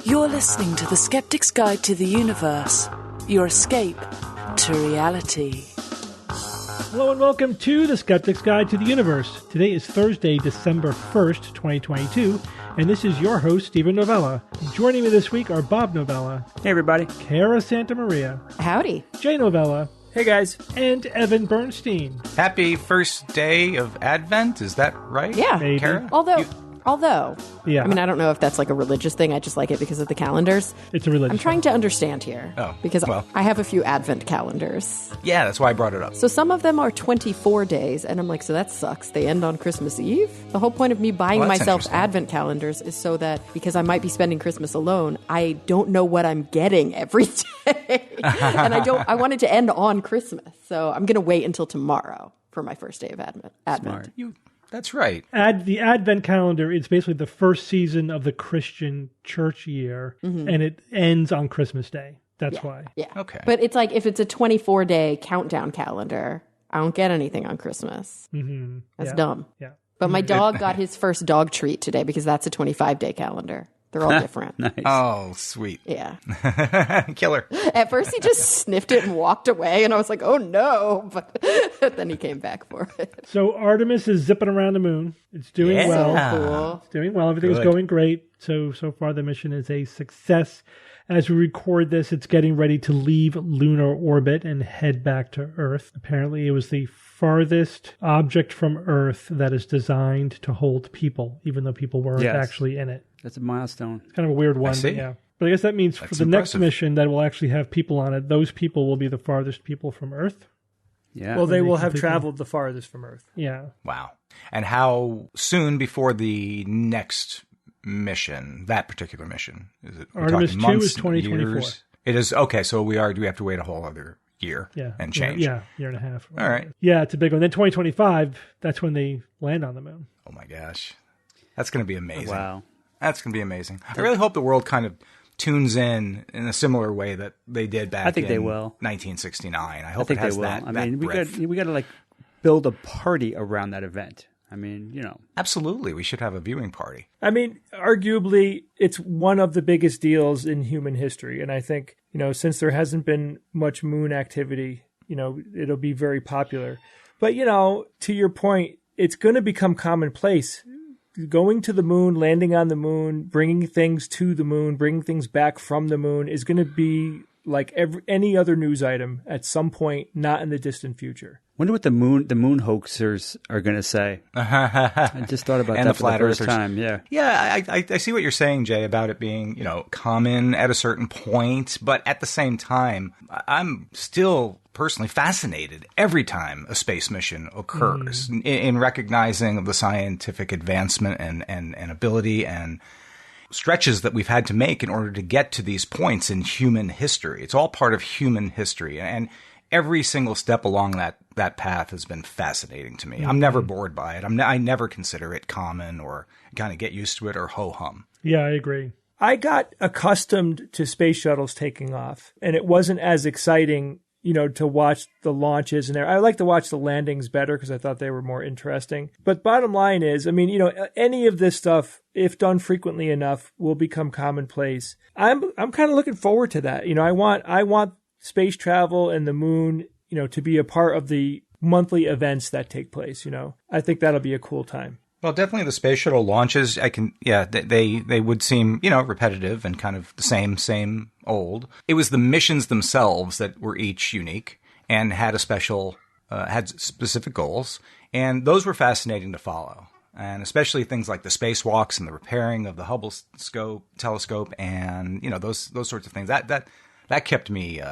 You're listening to the Skeptic's Guide to the Universe, your escape to reality. Hello and welcome to the Skeptic's Guide to the Universe. Today is Thursday, December 1st, 2022, and this is your host, Stephen Novella. Joining me this week are Bob Novella. Hey, everybody. Cara Santa Maria. Howdy. Jay Novella. Hey, guys. And Evan Bernstein. Happy first day of Advent, is that right? Yeah. Maybe. Cara? Although, Yeah. I mean, I don't know if that's like a religious thing. I just like it because of the calendars. It's a religious I'm trying to understand here. Oh, because well. I have a few Advent calendars. Yeah, that's why I brought it up. So some of them are 24 days, and I'm like, so that sucks. They end on Christmas Eve? The whole point of me buying Well, that's myself interesting. Advent calendars is so that, because I might be spending Christmas alone, I don't know what I'm getting every day. And I want it to end on Christmas. So I'm going to wait until tomorrow for my first day of Advent. Smart. That's right. The Advent calendar is basically the first season of the Christian church year, and it ends on Christmas Day. That's why. Yeah. Okay. But it's like if it's a 24-day countdown calendar, I don't get anything on Christmas. Mm-hmm. That's dumb. Yeah. But my dog got his first dog treat today because that's a 25-day calendar. They're all different. Nice. Oh, sweet. Yeah. Killer. At first he just sniffed it and walked away, and I was like, oh no. But then he came back for it. So Artemis is zipping around the moon. It's doing well. Cool. It's doing well. Everything is going great. So far the mission is a success. As we record this, it's getting ready to leave lunar orbit and head back to Earth. Apparently it was the farthest object from Earth that is designed to hold people, even though people weren't actually in it. That's a milestone. It's kind of a weird one. I see. Yeah. But I guess that means for the next mission that will actually have people on it, those people will be the farthest people from Earth. Yeah. Well, they will have traveled the farthest from Earth. Yeah. Wow. And how soon before the next mission, that particular mission? Is it Artemis 2 is 2024. Years? It is. Okay, so do we have to wait a whole other year and change? Yeah, year and a half. All right. Yeah, it's a big one. Then 2025, that's when they land on the moon. Oh my gosh. That's going to be amazing. Wow. That's going to be amazing. I really hope the world kind of tunes in a similar way that they did back in they will. 1969. I hope I think it has they will. that I mean, breadth. we got to like build a party around that event. I mean, Absolutely. We should have a viewing party. I mean, arguably, it's one of the biggest deals in human history. And I think, since there hasn't been much moon activity, it'll be very popular. But, to your point, it's going to become commonplace. Going to the moon, landing on the moon, bringing things to the moon, bringing things back from the moon is going to be like any other news item at some point, not in the distant future. Wonder what the moon hoaxers are going to say. I just thought about And that the for the flat first earthers. time. Yeah. Yeah, I see what you're saying, Jay, about it being, common at a certain point. But at the same time, I'm still personally fascinated every time a space mission occurs in recognizing the scientific advancement and ability and stretches that we've had to make in order to get to these points in human history. It's all part of human history. And every single step along that path has been fascinating to me. I'm never bored by it. I never consider it common or kind of get used to it or ho-hum. Yeah, I agree. I got accustomed to space shuttles taking off, and it wasn't as exciting, to watch the launches. And I like to watch the landings better because I thought they were more interesting. But bottom line is, I mean, any of this stuff, if done frequently enough, will become commonplace. I'm kind of looking forward to that. I want space travel and the moon, to be a part of the monthly events that take place. I think that'll be a cool time. Well, definitely the space shuttle launches, they would seem, repetitive and kind of the same old. It was the missions themselves that were each unique and had had specific goals. And those were fascinating to follow. And especially things like the spacewalks and the repairing of the Hubble telescope and, those sorts of things. That kept me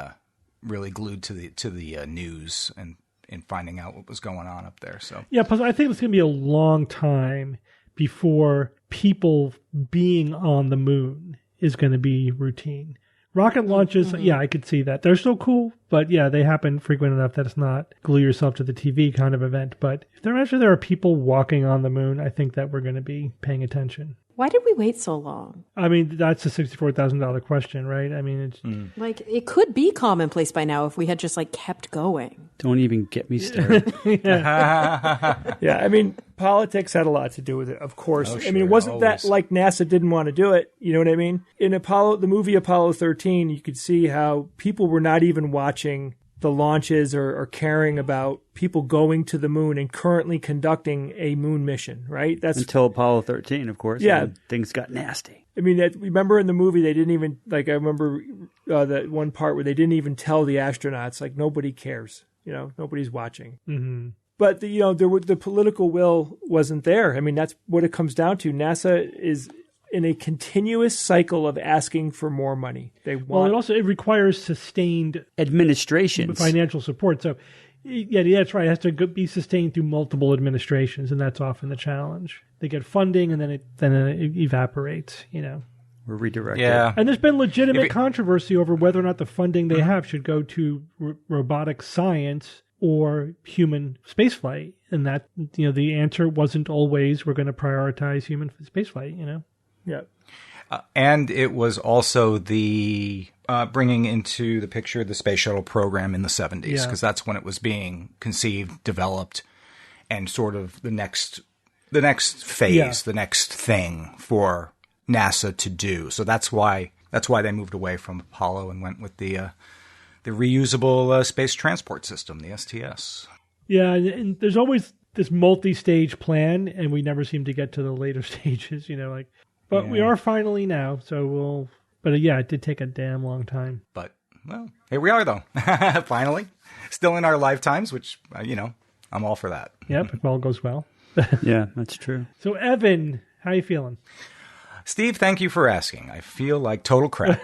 really glued to the news and in finding out what was going on up there. So yeah, plus I think it's going to be a long time before people being on the moon is going to be routine. Rocket launches, I could see that. They're still cool. But yeah, they happen frequent enough that it's not glue yourself to the TV kind of event. But if there are people walking on the moon, I think that we're going to be paying attention. Why did we wait so long? I mean, that's a $64,000 question, right? I mean, it's Like, it could be commonplace by now if we had just, like, kept going. Don't even get me started. Yeah, I mean, politics had a lot to do with it, of course. Oh, I mean, it sure, wasn't always. that like NASA didn't want to do it. You know what I mean? In the movie Apollo 13, you could see how people were not even watching the launches or caring about people going to the moon and currently conducting a moon mission, right? That's Until Apollo 13, of course. Yeah. And things got nasty. I mean, remember in the movie, they didn't even, like, I remember that one part where they didn't even tell the astronauts, like, nobody cares, nobody's watching. mm-hmm. But, the political will wasn't there. I mean, that's what it comes down to. NASA is in a continuous cycle of asking for more money. It requires sustained Administrations. financial support. So, yeah, that's right. It has to be sustained through multiple administrations, and that's often the challenge. They get funding, and then it evaporates. We're redirected. Yeah. And there's been legitimate controversy over whether or not the funding they have should go to robotic science or human spaceflight, and that the answer wasn't always we're going to prioritize human spaceflight. Yeah. And it was also the bringing into the picture the space shuttle program in the 70s, because that's when it was being conceived, developed, and sort of the next phase, the next thing for NASA to do. So that's why they moved away from Apollo and went with the reusable space transport system, the STS. Yeah, and there's always this multi-stage plan, and we never seem to get to the later stages. But we are finally now, so But it did take a damn long time. But, well, here we are, though. Finally. Still in our lifetimes, which, I'm all for that. Yep, if all goes well. Yeah, that's true. So, Evan, how you feeling? Steve, thank you for asking. I feel like total crap.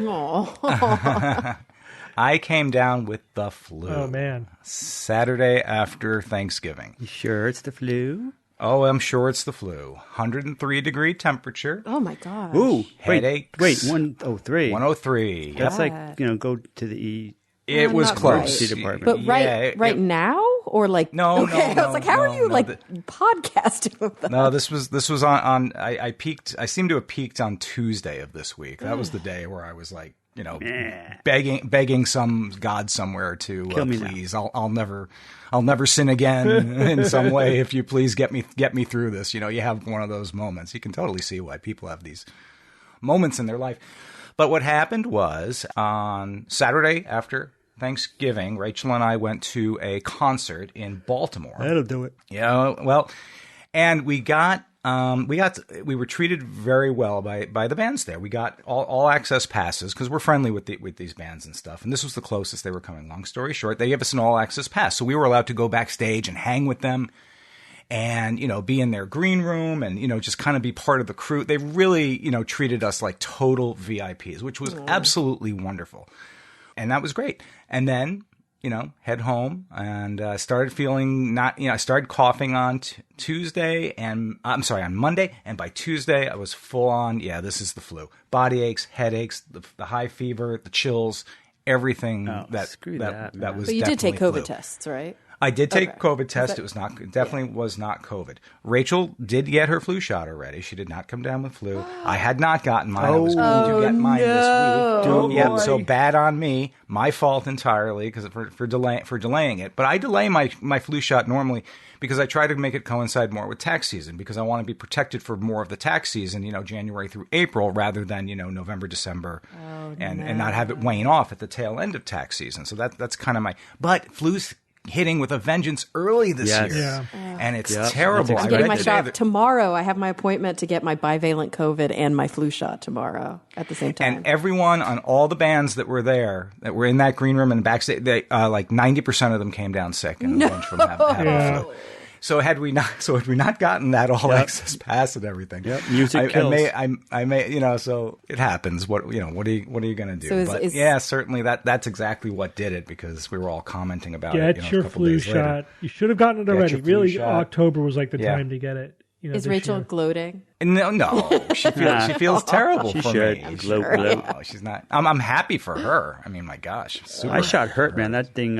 I came down with the flu. Oh, man. Saturday after Thanksgiving. You sure it's the flu? Oh, I'm sure it's the flu. 103-degree temperature. Oh, my gosh. Ooh, Headaches. Wait, 103. 103. That's like, go to the E. It was not close. Right. Department. But Yeah, right now? Or like... No, okay, no, I was like, how are you, podcasting with that? No, this was on I peaked. I seem to have peaked on Tuesday of this week. That was the day where I was like, begging some God somewhere to please, I'll never sin again in some way. If you please get me through this. You have one of those moments. You can totally see why people have these moments in their life. But what happened was on Saturday after Thanksgiving, Rachel and I went to a concert in Baltimore. That'll do it. Yeah, well, and we were treated very well by the bands there. We got all access passes because we're friendly with these bands and stuff. And this was the closest they were coming. Long story short, they gave us an all access pass, so we were allowed to go backstage and hang with them, and be in their green room and just kind of be part of the crew. They really treated us like total VIPs, which was absolutely wonderful, and that was great. And then head home and started feeling I started coughing on Tuesday and on Monday. And by Tuesday, I was full on. Yeah, this is the flu. Body aches, headaches, the high fever, the chills, everything that was. But you did take COVID tests, right? I did take COVID test. It was definitely was not COVID. Rachel did get her flu shot already. She did not come down with flu. I had not gotten mine. I was going to get mine this week. Yep. So bad on me. My fault entirely because for delaying it. But I delay my flu shot normally because I try to make it coincide more with tax season because I want to be protected for more of the tax season, January through April rather than, November, December and not have it wane off at the tail end of tax season. So that's kind of but flu's hitting with a vengeance early this year. Yeah. And it's terrible. I'm getting my shot tomorrow. I have my appointment to get my bivalent COVID and my flu shot tomorrow at the same time. And everyone on all the bands that were there, that were in that green room and backstage, they, like 90% of them came down sick and a bunch of them had flu. So had we not gotten that all access pass and everything, music kills. I may, so it happens. What are you going to do? So certainly that's exactly what did it because we were all commenting about it. Get your flu shot. You should have gotten it already. Really, October was like the time to get it. Is Rachel gloating? No. She feels terrible she for should. me. Gloat. No, she's not. I'm happy for her. I mean, my gosh. I shot hurt, man. That thing,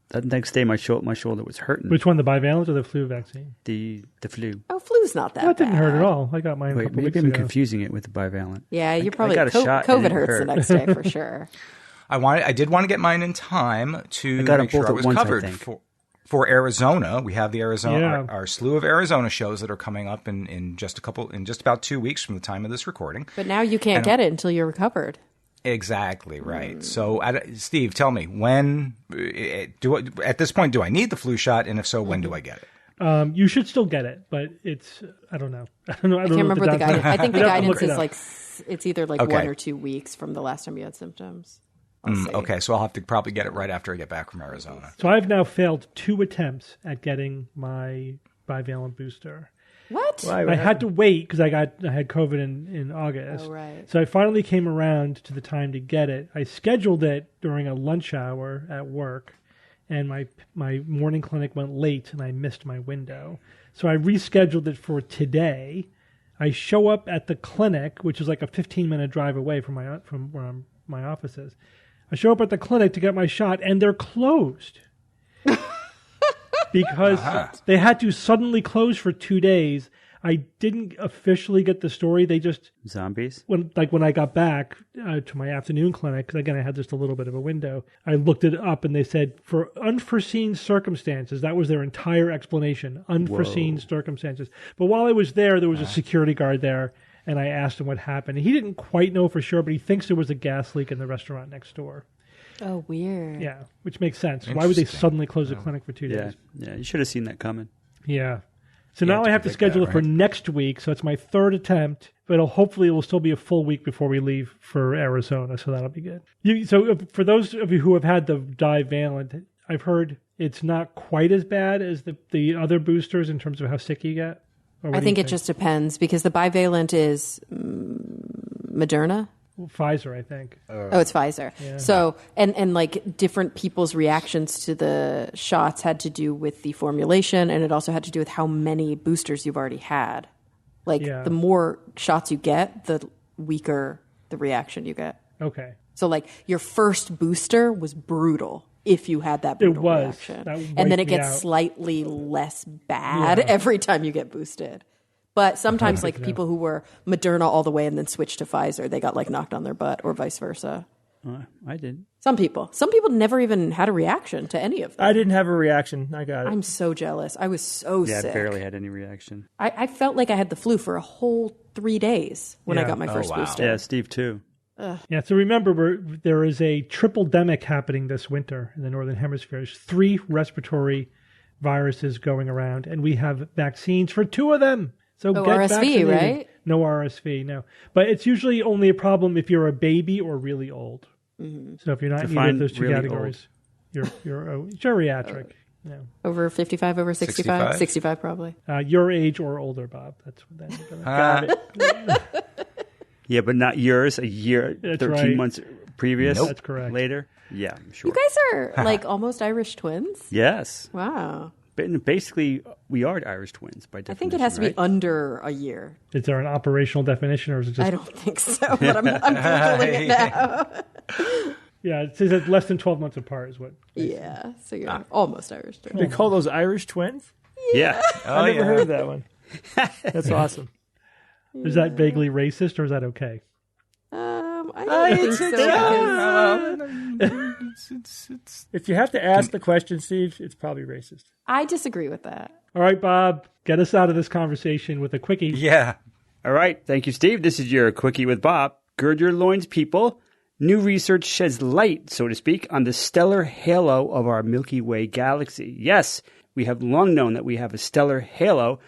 that next day my shoulder was hurting. Which one, the bivalent or the flu vaccine? The flu. Oh, flu's not that That didn't bad. hurt at all. I got mine a Wait, couple maybe weeks I'm ago. confusing it with the bivalent. Yeah, you're probably got a shot and COVID it hurts hurt. the next day for sure. I did want to get mine in time to I got 'em make sure both I at was once, I covered think. for Arizona. We have the Arizona Yeah. our slew of Arizona shows that are coming up in just about 2 weeks from the time of this recording. But now you can't get it until you're recovered. Exactly right. So, Steve, tell me at this point do I need the flu shot, and if so, when do I get it? You should still get it, but I don't know. I I can't remember what the guidance. I think the You'd have to guidance look it is up. like it's either like Okay. 1 or 2 weeks from the last time you had symptoms. I'll see. Okay, so I'll have to probably get it right after I get back from Arizona. So I've now failed 2 attempts at getting my bivalent booster. What? Why? I had to wait because I had COVID in August. Oh, right. So I finally came around to the time to get it. I scheduled it during a lunch hour at work, and my morning clinic went late, and I missed my window. So I rescheduled it for today. I show up at the clinic, which is like a 15-minute drive away from where my office is. I show up at the clinic to get my shot, and they're closed. Because they had to suddenly close for 2 days. I didn't officially get the story. They just Zombies? when I got back to my afternoon clinic, because again I had just a little bit of a window. I looked it up, and they said for unforeseen circumstances. That was their entire explanation. Unforeseen circumstances. But while I was there was a security guard there, and I asked him what happened. He didn't quite know for sure, but he thinks there was a gas leak in the restaurant next door. Oh, weird. Yeah, which makes sense. Why would they suddenly close the clinic for 2 Yeah. days? Yeah, you should have seen that coming. Yeah. So now I have to predict that, schedule it for right? next week. So it's my 3rd attempt, but hopefully it will still be a full week before we leave for Arizona. So that'll be good. So for those of you who have had the divalent, I've heard it's not quite as bad as the other boosters in terms of how sick you get. Or what I do think you it just depends because the bivalent is Moderna. Pfizer, I think. Oh, it's Pfizer. Yeah. So, and like different people's reactions to the shots had to do with the formulation, and it also had to do with how many boosters you've already had. Like the more shots you get, the weaker the reaction you get. Okay. So like your first booster was brutal if you had that brutal reaction. That and then wiped it me gets out. slightly less bad every time you get boosted. But sometimes like people who were Moderna all the way and then switched to Pfizer, they got like knocked on their butt or vice versa. I did. Some people never even had a reaction to any of them. I didn't have a reaction. I got it. I'm so jealous. I was so Yeah, sick. I barely had any reaction. I felt like I had the flu for a whole 3 days when I got my first booster. Yeah, Steve too. Yeah, so remember, there is a triple-demic happening this winter in the Northern Hemisphere. There's 3 respiratory viruses going around, and we have vaccines for 2 of them. So get RSV, vaccinated. right? No RSV, no. But it's usually only a problem if you're a baby or really old. Mm-hmm. So if you're not in either of those 2 really categories, you're geriatric. No. Over 55, over 65? 65 probably. Your age or older, Bob. That's what that is. Yeah, but not yours. A year, That's 13 right. months previous. That's correct. Later. Yeah, I'm sure. You guys are like almost Irish twins? Yes. Wow. But basically, we are Irish twins by definition. I think it has to be right? under a year. Is there an operational definition, or is it just? I don't think so, but I'm Googling it now. Yeah, it says that less than 12 months apart is what. Yeah, so you're almost Irish twins. They call those Irish twins? Yeah. I never heard of that one. That's awesome. Is that vaguely racist, or is that okay? I don't think so. Because If you have to ask the question, Steve, it's probably racist. I disagree with that. All right, Bob, get us out of this conversation with a quickie. Yeah. All right. Thank you, Steve. This is your Quickie with Bob. Gird your loins, people. New research sheds light, so to speak, on the stellar halo of our Milky Way galaxy. Yes, we have long known that we have a stellar halo,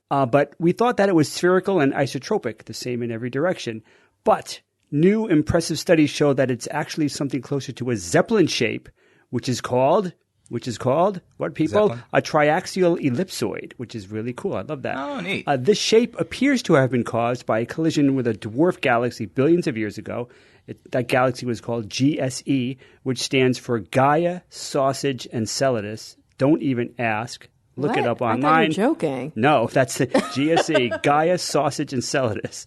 but we thought that it was spherical and isotropic, the same in every direction. But new impressive studies show that it's actually something closer to a Zeppelin shape, which is called what, people? Zeppelin. A triaxial ellipsoid, which is really cool. I love that. Oh, neat. This shape appears to have been caused by a collision with a dwarf galaxy billions of years ago. That galaxy was called GSE, which stands for Gaia, Sausage, Enceladus. Don't even ask. Look it up I thought online. you were joking. No, that's GSE, Gaia Sausage Enceladus.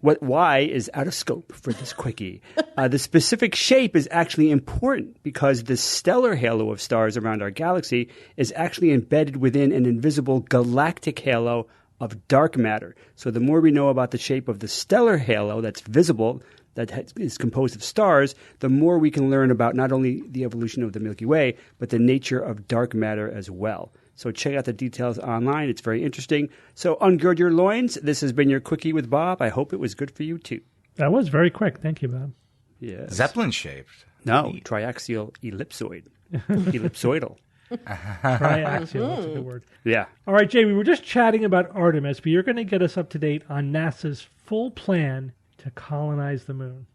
Why is out of scope for this quickie. The specific shape is actually important because the stellar halo of stars around our galaxy is actually embedded within an invisible galactic halo of dark matter. So the more we know about the shape of the stellar halo that's visible, that is composed of stars, the more we can learn about not only the evolution of the Milky Way, but the nature of dark matter as well. So check out the details online. It's very interesting. So ungird your loins. This has been your Quickie with Bob. I hope it was good for you too. That was very quick. Thank you, Bob. Yes. Zeppelin shaped. No, triaxial ellipsoid. Ellipsoidal. Triaxial, that's a good word. Yeah. All right, Jay, we were just chatting about Artemis, but you're going to get us up to date on NASA's full plan to colonize the moon.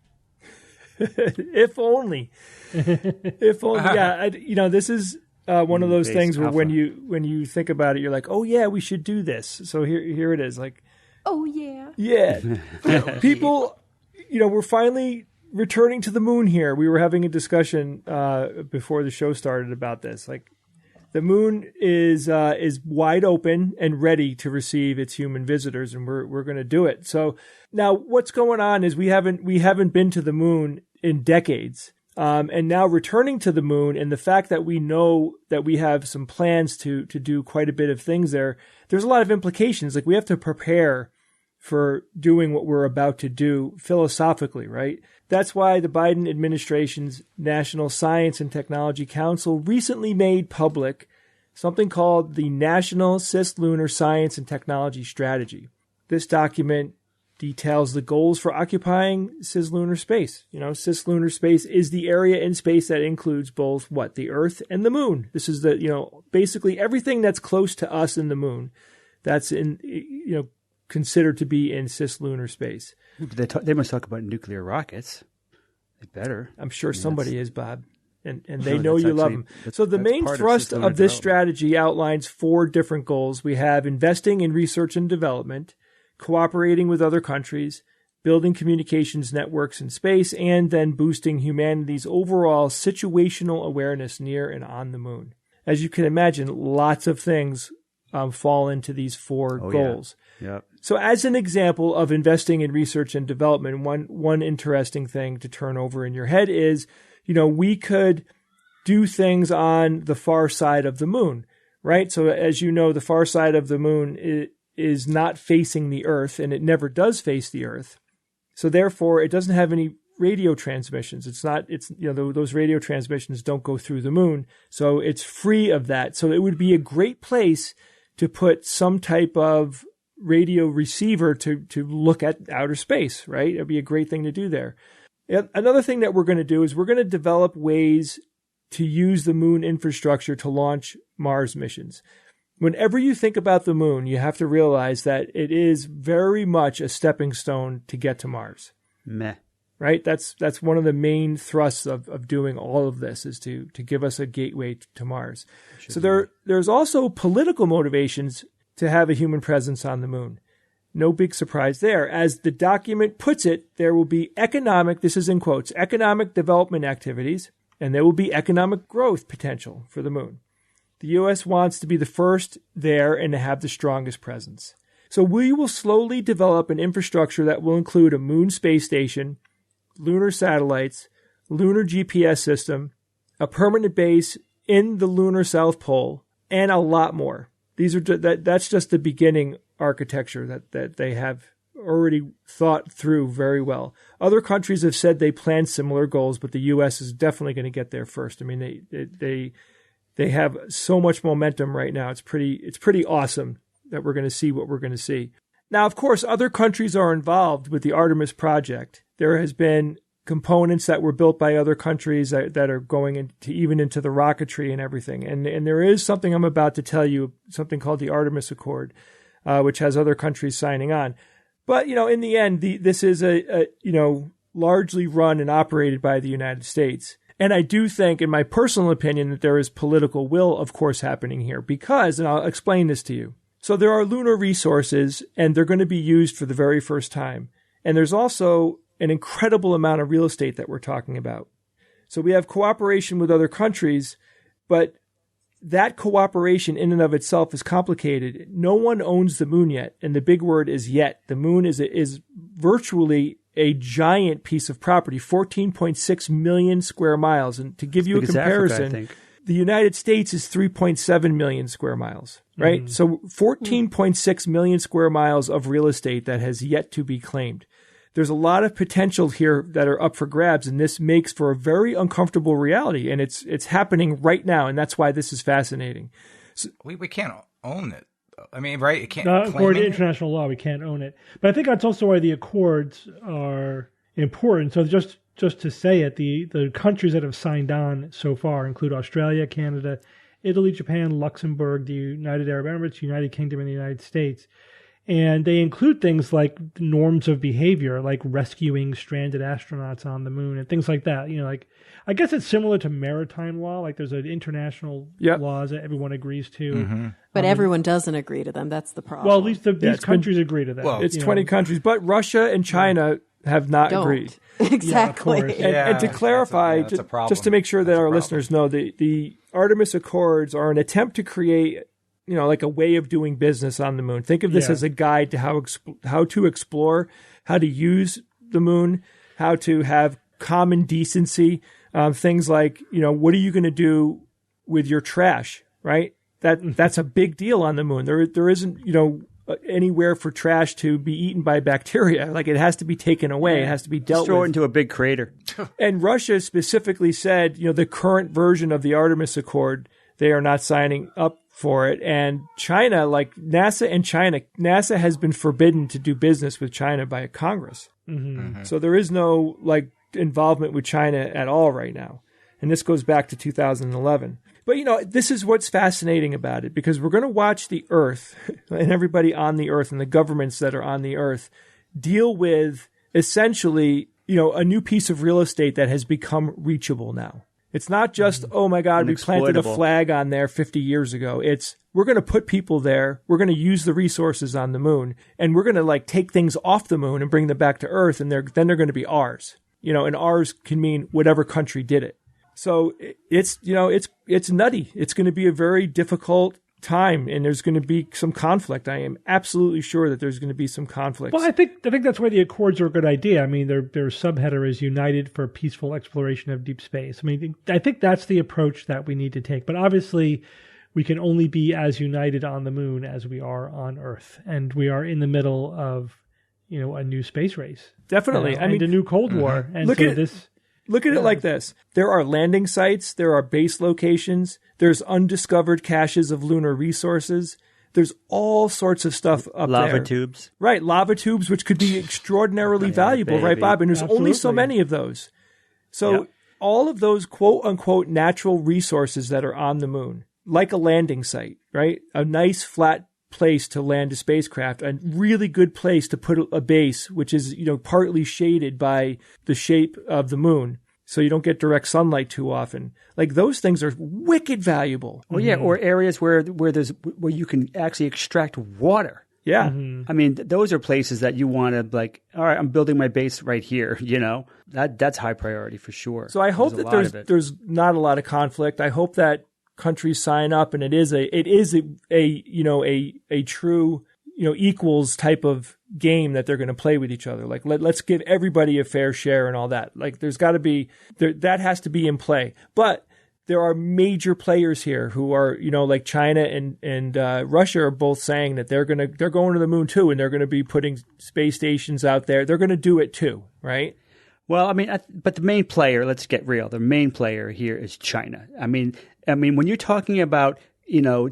If only. If only. Yeah, this is one of those things where when you think about it, you're like, oh yeah, we should do this. So here it is. Like, oh yeah. Yeah. People, we're finally returning to the moon here. We were having a discussion before the show started about this. Like, the moon is wide open and ready to receive its human visitors, and we're going to do it. So now what's going on is we haven't been to the moon in decades. And now returning to the moon, and the fact that we know that we have some plans to do quite a bit of things there, there's a lot of implications. Like, we have to prepare for doing what we're about to do philosophically, right? That's why the Biden administration's National Science and Technology Council recently made public something called the National Cislunar Science and Technology Strategy. This document details the goals for occupying cislunar space. Cislunar space is the area in space that includes both the Earth and the moon. This is basically everything that's close to us in the moon. That's considered to be in cislunar space. They must talk about nuclear rockets. They better. I'm sure somebody is, Bob. And they know you love them. So the main thrust of this strategy outlines 4 different goals. We have investing in research and development, cooperating with other countries, building communications networks in space, and then boosting humanity's overall situational awareness near and on the moon. As you can imagine, lots of things fall into these 4 goals. Yeah. Yep. So as an example of investing in research and development, one interesting thing to turn over in your head is, we could do things on the far side of the moon, right? So as you know, the far side of the moon is not facing the Earth, and it never does face the Earth. So therefore, it doesn't have any radio transmissions. Those radio transmissions don't go through the moon. So it's free of that. So it would be a great place to put some type of radio receiver to look at outer space, right? It'd be a great thing to do there. Another thing that we're going to do is we're going to develop ways to use the moon infrastructure to launch Mars missions. Whenever you think about the moon, you have to realize that it is very much a stepping stone to get to Mars. Meh. Right? That's one of the main thrusts of doing all of this, is to give us a gateway to Mars. So there's also political motivations to have a human presence on the moon. No big surprise there. As the document puts it, there will be economic, this is in quotes, economic development activities, and there will be economic growth potential for the moon. The U.S. wants to be the first there and to have the strongest presence. So we will slowly develop an infrastructure that will include a moon space station, lunar satellites, lunar GPS system, a permanent base in the lunar South Pole, and a lot more. That's just the beginning architecture that they have already thought through very well. Other countries have said they plan similar goals, but the U.S. is definitely going to get there first. I mean, they have so much momentum right now. It's pretty awesome that we're going to see what we're going to see. Now, of course, other countries are involved with the Artemis project. There has been components that were built by other countries that are going into the rocketry and everything. And there is something I'm about to tell you, something called the Artemis Accord, which has other countries signing on. But, in the end, this is a largely run and operated by the United States. And I do think, in my personal opinion, that there is political will, of course, happening here because, and I'll explain this to you. So there are lunar resources, and they're going to be used for the very first time. And there's also an incredible amount of real estate that we're talking about. So we have cooperation with other countries, but that cooperation in and of itself is complicated. No one owns the moon yet. And the big word is yet. The moon is virtually a giant piece of property, 14.6 million square miles. And to give you a comparison, Africa, I think. The United States is 3.7 million square miles, right? So 14.6 million square miles of real estate that has yet to be claimed. There's a lot of potential here that are up for grabs, and this makes for a very uncomfortable reality, and it's happening right now, and that's why this is fascinating. So, we can't own it. I mean, right? It can't. According to international law, we can't own it. But I think that's also why the accords are important. So just to say it, the countries that have signed on so far include Australia, Canada, Italy, Japan, Luxembourg, the United Arab Emirates, United Kingdom, and the United States. And they include things like norms of behavior, like rescuing stranded astronauts on the moon and things like that. Like, I guess it's similar to maritime law. Like there's an international laws that everyone agrees to. Mm-hmm. But everyone doesn't agree to them. That's the problem. Well, at least these countries agree to that. Well, it's 20 countries, but Russia and China have not agreed. Exactly. And to clarify, that's a problem. just to make sure that our listeners know, the Artemis Accords are an attempt to create like a way of doing business on the moon. Think of this as a guide to how to explore, how to use the moon, how to have common decency, things like, what are you going to do with your trash, right? That's a big deal on the moon. There isn't, anywhere for trash to be eaten by bacteria. Like it has to be taken away. It has to be dealt with. Throw it into a big crater. And Russia specifically said, the current version of the Artemis Accord, they are not signing up for it. And China, like NASA has been forbidden to do business with China by Congress. Mm-hmm. So there is no involvement with China at all right now. And this goes back to 2011. But, this is what's fascinating about it, because we're going to watch the Earth and everybody on the Earth and the governments that are on the Earth deal with essentially, a new piece of real estate that has become reachable now. It's not just, oh my God, we planted a flag on there 50 years ago. It's, we're going to put people there. We're going to use the resources on the moon, and we're going to take things off the moon and bring them back to Earth. And then they're going to be ours, and ours can mean whatever country did it. So it's nutty. It's going to be a very difficult time, and there's going to be some conflict. I am absolutely sure that there's going to be some conflict. Well, I think that's why the Accords are a good idea. I mean, their subheader is United for Peaceful Exploration of Deep Space. I mean, I think that's the approach that we need to take. But obviously, we can only be as united on the moon as we are on Earth, and we are in the middle of a new space race. Definitely, a new Cold War. And Look at it like this. There are landing sites. There are base locations. There's undiscovered caches of lunar resources. There's all sorts of stuff up there. Lava tubes. Right, lava tubes, which could be extraordinarily valuable, right, Bob? And there's only so many of those. So all of those quote-unquote natural resources that are on the moon, like a landing site, right? A nice flat place to land a spacecraft, a really good place to put a base, which is, partly shaded by the shape of the moon, so you don't get direct sunlight too often. Like those things are wicked valuable. Oh yeah, or areas where you can actually extract water. Yeah. Mm-hmm. I mean, those are places that you want to all right, I'm building my base right here, That's high priority for sure. So I hope there's not a lot of conflict. I hope that countries sign up, and it is a true equals type of game that they're going to play with each other. Like let's give everybody a fair share and all that. Like there's got to be that has to be in play. But there are major players here who are like China and Russia are both saying that they're going to the moon too, and they're going to be putting space stations out there. They're going to do it too, right? Well, I mean, but the main player, let's get real. The main player here is China. I mean, when you're talking about,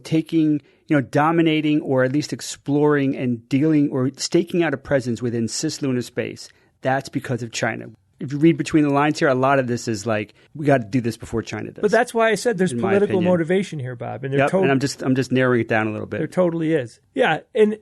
taking, dominating or at least exploring and dealing or staking out a presence within cislunar space, that's because of China. If you read between the lines here, a lot of this is we got to do this before China does. But that's why I said there's political motivation here, Bob. And and I'm just narrowing it down a little bit. There totally is. Yeah, and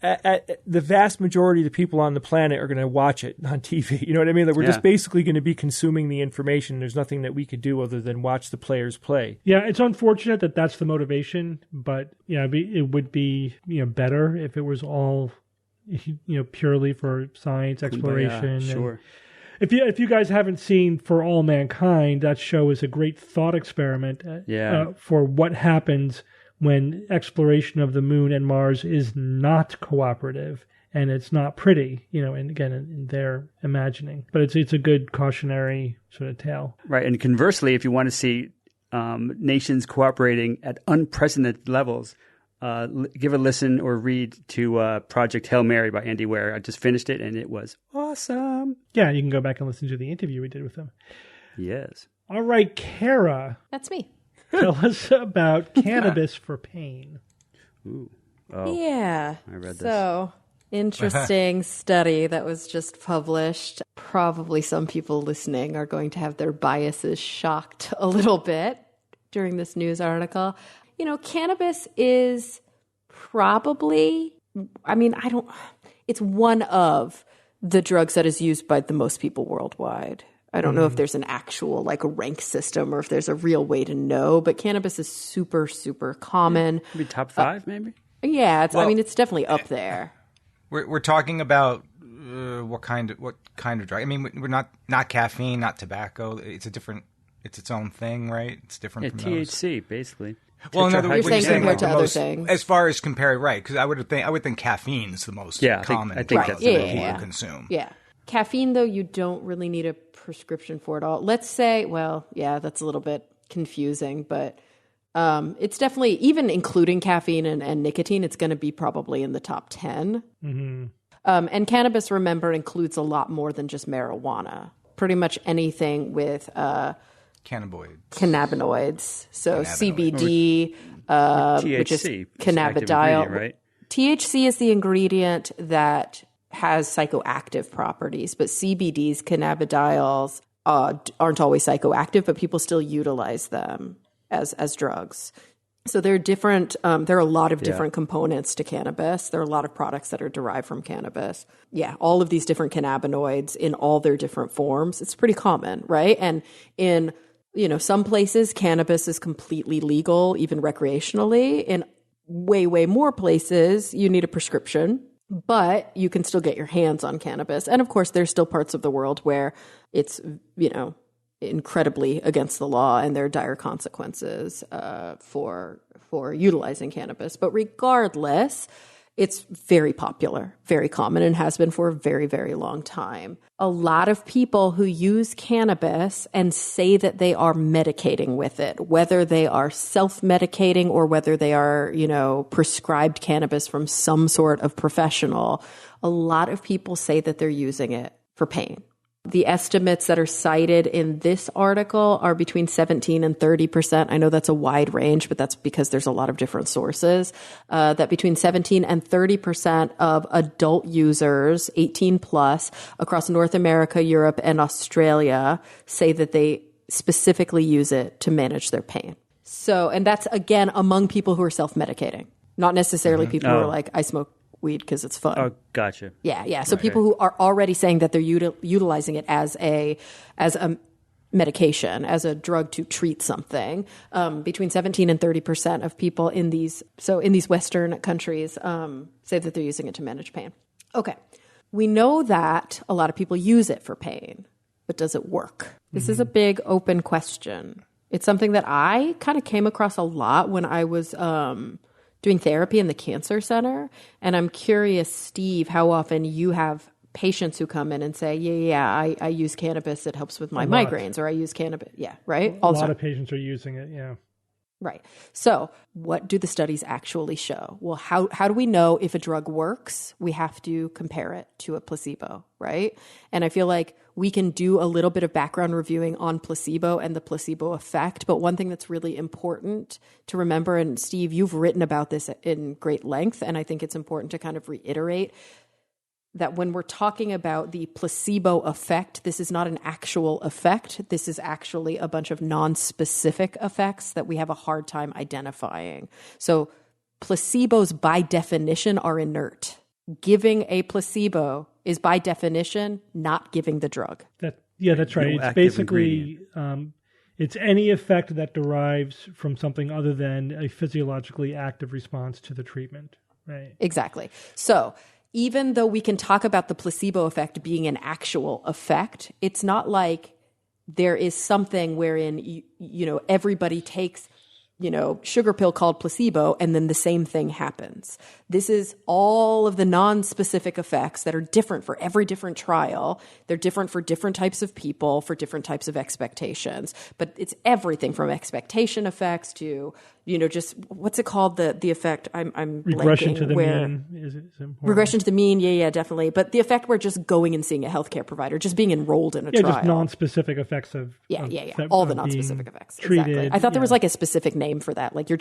the vast majority of the people on the planet are going to watch it on TV. You know what I mean? We're just basically going to be consuming the information. There's nothing that we could do other than watch the players play. Yeah, it's unfortunate that that's the motivation, but it would be better if it was all purely for science exploration. Sure. if you guys haven't seen For All Mankind, that show is a great thought experiment for what happens when exploration of the moon and Mars is not cooperative and it's not pretty, and again, in their imagining. But it's a good cautionary sort of tale. Right. And conversely, if you want to see nations cooperating at unprecedented levels, give a listen or read to Project Hail Mary by Andy Weir. I just finished it, and it was awesome. Yeah, you can go back and listen to the interview we did with him. Yes. All right, Kara. That's me. Tell us about cannabis for pain. Ooh. Oh, Yeah. I read this. So, interesting study that was just published. Probably some people listening are going to have their biases shocked a little bit during this news article. Cannabis is probably, it's one of the drugs that is used by the most people worldwide. I don't know if there's an actual a rank system or if there's a real way to know, but cannabis is super, super common. Maybe top 5, maybe? Yeah, it's definitely up there. We're talking about what kind of drug? I mean, we're not caffeine, not tobacco. It's its own thing, right? It's different from THC, basically. Well, in other words, You're saying compared to other things. As far as compare, right? Because I would think caffeine is the most common I think drug that's that people consume. Yeah. Caffeine, though, you don't really need a prescription for it all. Let's say, that's a little bit confusing, but it's definitely, even including caffeine and nicotine, it's going to be probably in the top 10. Mm-hmm. And cannabis, remember, includes a lot more than just marijuana. Pretty much anything with cannabinoids. So CBD, which is cannabidiol. Right? THC is the ingredient that has psychoactive properties, but CBDs, cannabidiols, aren't always psychoactive, but people still utilize them as drugs. So there are different. There are a lot of different components to cannabis. There are a lot of products that are derived from cannabis. Yeah, all of these different cannabinoids in all their different forms. It's pretty common, right? And in some places, cannabis is completely legal, even recreationally. In way, way more places, you need a prescription, but you can still get your hands on cannabis. And of course, there's still parts of the world where it's, incredibly against the law and there are dire consequences for utilizing cannabis. But regardless, it's very popular, very common, and has been for a very, very long time. A lot of people who use cannabis and say that they are medicating with it, whether they are self-medicating or whether they are, prescribed cannabis from some sort of professional, a lot of people say that they're using it for pain. The estimates that are cited in this article are between 17 and 30%. I know that's a wide range, but that's because there's a lot of different sources. That between 17 and 30% of adult users, 18 plus, across North America, Europe, and Australia say that they specifically use it to manage their pain. So, and that's again among people who are self-medicating, not necessarily people who are like, I smoke weed because it's fun. Oh, gotcha. Yeah. So people who are already saying that they're utilizing it as a medication, as a drug to treat something, between 17 and 30% of people in these Western countries say that they're using it to manage pain. Okay. We know that a lot of people use it for pain, but does it work? This is a big open question. It's something that I kind of came across a lot when I was doing therapy in the cancer center. And I'm curious, Steve, how often you have patients who come in and say, I use cannabis. It helps with my migraines, or I use cannabis. Yeah, right? A lot of patients are using it, yeah. Right. So what do the studies actually show? Well, how do we know if a drug works? We have to compare it to a placebo, right? And I feel like we can do a little bit of background reviewing on placebo and the placebo effect. But one thing that's really important to remember, and Steve, you've written about this in great length, and I think it's important to kind of reiterate that when we're talking about the placebo effect, this is not an actual effect. This is actually a bunch of non-specific effects that we have a hard time identifying. So placebos, by definition, are inert. Giving a placebo is, by definition, not giving the drug. That's right. It's basically, it's any effect that derives from something other than a physiologically active response to the treatment, right? Exactly. So even though we can talk about the placebo effect being an actual effect, it's not like there is something wherein, you know, everybody takes, you know, sugar pill called placebo and then the same thing happens. This is all of the non-specific effects that are different for every different trial. They're different for different types of people, for different types of expectations. But it's everything from expectation effects to, you know, just what's it called? The effect I'm regression blanking, to the where mean is important. regression to the mean. Yeah, definitely. But the effect where just going and seeing a healthcare provider, just being enrolled in a trial. Just non-specific effects of all the non-specific effects. Treated, exactly. I thought there was like a specific name for that. Like you're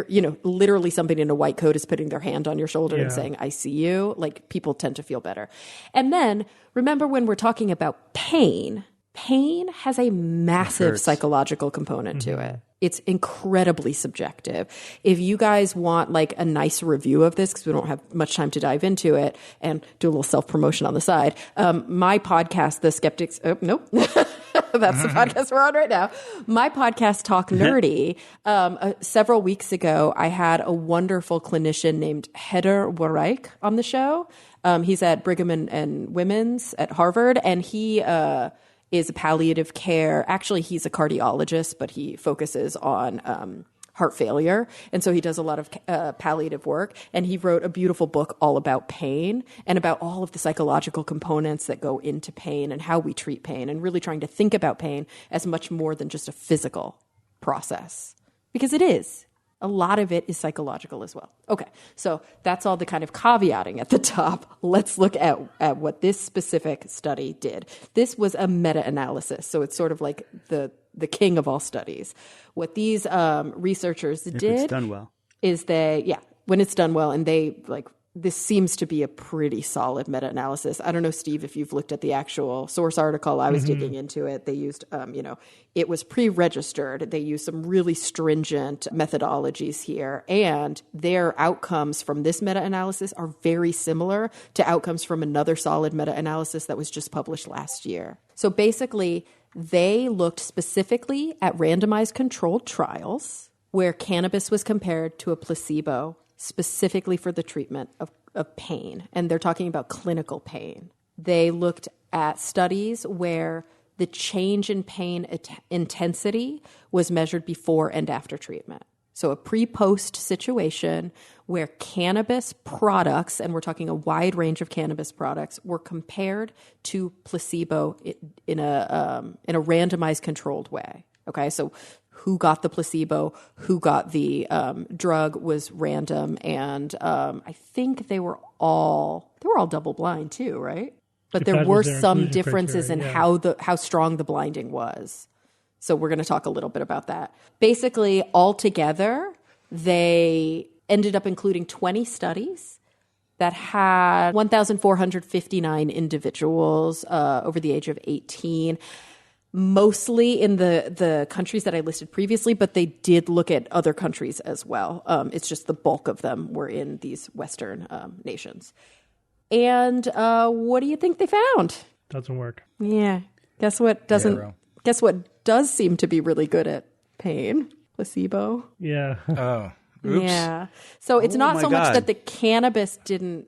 you know, literally somebody in a white coat is putting their hand on your shoulder and saying, I see you. Like people tend to feel better. And then remember when we're talking about pain has a massive psychological component to it. It's incredibly subjective. If you guys want like a nice review of this, because we don't have much time to dive into it, and do a little self-promotion on the side, my podcast, The Skeptics, that's the podcast we're on right now. My podcast, Talk Nerdy, several weeks ago, I had a wonderful clinician named Heder Warreich on the show. He's at Brigham and Women's at Harvard, and he is a palliative care. Actually, he's a cardiologist, but he focuses on heart failure. And so he does a lot of palliative work. And he wrote a beautiful book all about pain and about all of the psychological components that go into pain and how we treat pain, and really trying to think about pain as much more than just a physical process. Because it is. A lot of it is psychological as well. Okay, so that's all the kind of caveating at the top. Let's look at what this specific study did. This was a meta-analysis, so it's sort of like the king of all studies. What these researchers did it's done well. Is when it's done well, and they like, this seems to be a pretty solid meta-analysis. I don't know, Steve, if you've looked at the actual source article. I was digging into it. They used, it was pre-registered. They used some really stringent methodologies here. And their outcomes from this meta-analysis are very similar to outcomes from another solid meta-analysis that was just published last year. So basically, they looked specifically at randomized controlled trials where cannabis was compared to a placebo specifically for the treatment of pain. And they're talking about clinical pain. They looked at studies where the change in pain intensity was measured before and after treatment. So a pre-post situation where cannabis products, and we're talking a wide range of cannabis products, were compared to placebo in a randomized controlled way. Okay, so who got the placebo, who got the drug was random, and I think they were all double blind too, right? But there were some differences in how strong the blinding was. So we're going to talk a little bit about that. Basically, altogether, they ended up including 20 studies that had 1,459 individuals over the age of 18. Mostly in the countries that I listed previously, but they did look at other countries as well. It's just the bulk of them were in these Western nations. And what do you think they found? Doesn't work. Yeah. Guess what doesn't? Guess what does seem to be really good at pain? Placebo. Yeah. Oh. Oops. Yeah. So it's not so much that the cannabis didn't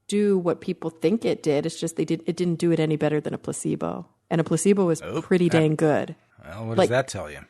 do what people think it did. It's just it didn't do it any better than a placebo. And a placebo is pretty dang good. Well, what does that tell you?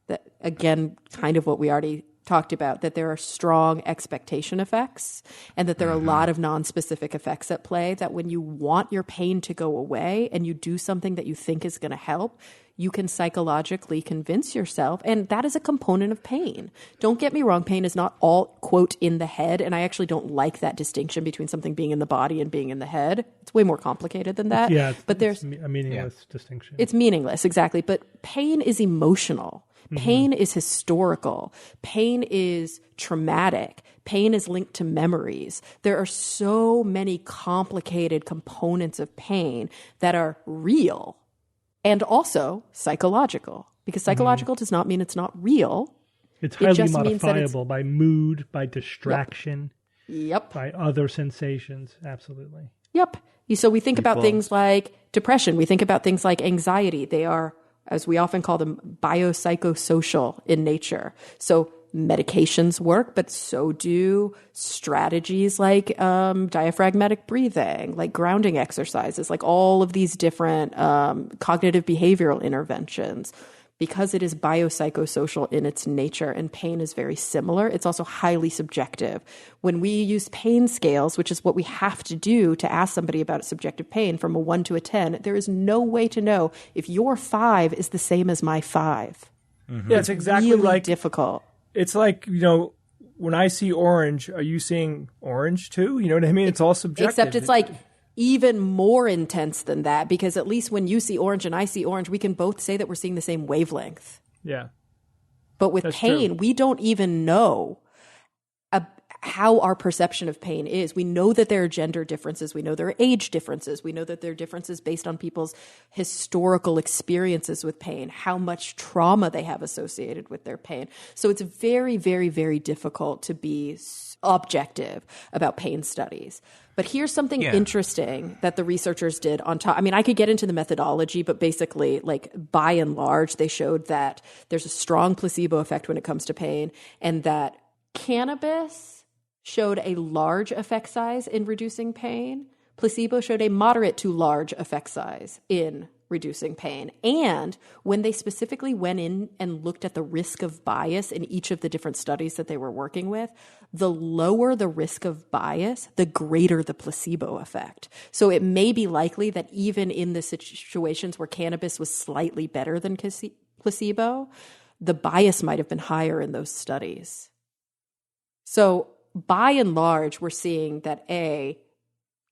That, again, kind of what we already talked about, that there are strong expectation effects and that there are a lot of non-specific effects at play, that when you want your pain to go away and you do something that you think is going to help, you can psychologically convince yourself, and that is a component of pain. Don't get me wrong, pain is not all, quote, in the head, and I actually don't like that distinction between something being in the body and being in the head. It's way more complicated than that. But there's a meaningless distinction. It's meaningless, exactly, but pain is emotional. Pain is historical. Pain is traumatic. Pain is linked to memories. There are so many complicated components of pain that are real and also psychological, because psychological does not mean it's not real. It's highly modifiable by mood, by distraction, by other sensations. Absolutely. Yep. So we think about things like depression. We think about things like anxiety. They are, as we often call them, biopsychosocial in nature. So medications work, but so do strategies like diaphragmatic breathing, like grounding exercises, like all of these different cognitive behavioral interventions. Because it is biopsychosocial in its nature and pain is very similar, it's also highly subjective. When we use pain scales, which is what we have to do to ask somebody about subjective pain from a 1 to a 10, there is no way to know if your 5 is the same as my 5. Mm-hmm. Yeah, it's exactly really like difficult. It's like, when I see orange, are you seeing orange too? You know what I mean? It's all subjective. Except it's like even more intense than that, because at least when you see orange and I see orange, we can both say that we're seeing the same wavelength. Yeah. But with pain, we don't even know how our perception of pain is. We know that there are gender differences. We know there are age differences. We know that there are differences based on people's historical experiences with pain, how much trauma they have associated with their pain. So it's very, very, very difficult to be objective about pain studies. But here's something interesting that the researchers did on top. I mean, I could get into the methodology, but basically, like, by and large, they showed that there's a strong placebo effect when it comes to pain, and that cannabis showed a large effect size in reducing pain. Placebo showed a moderate to large effect size in reducing pain. And when they specifically went in and looked at the risk of bias in each of the different studies that they were working with, the lower the risk of bias, the greater the placebo effect. So it may be likely that even in the situations where cannabis was slightly better than placebo, the bias might have been higher in those studies. So by and large, we're seeing that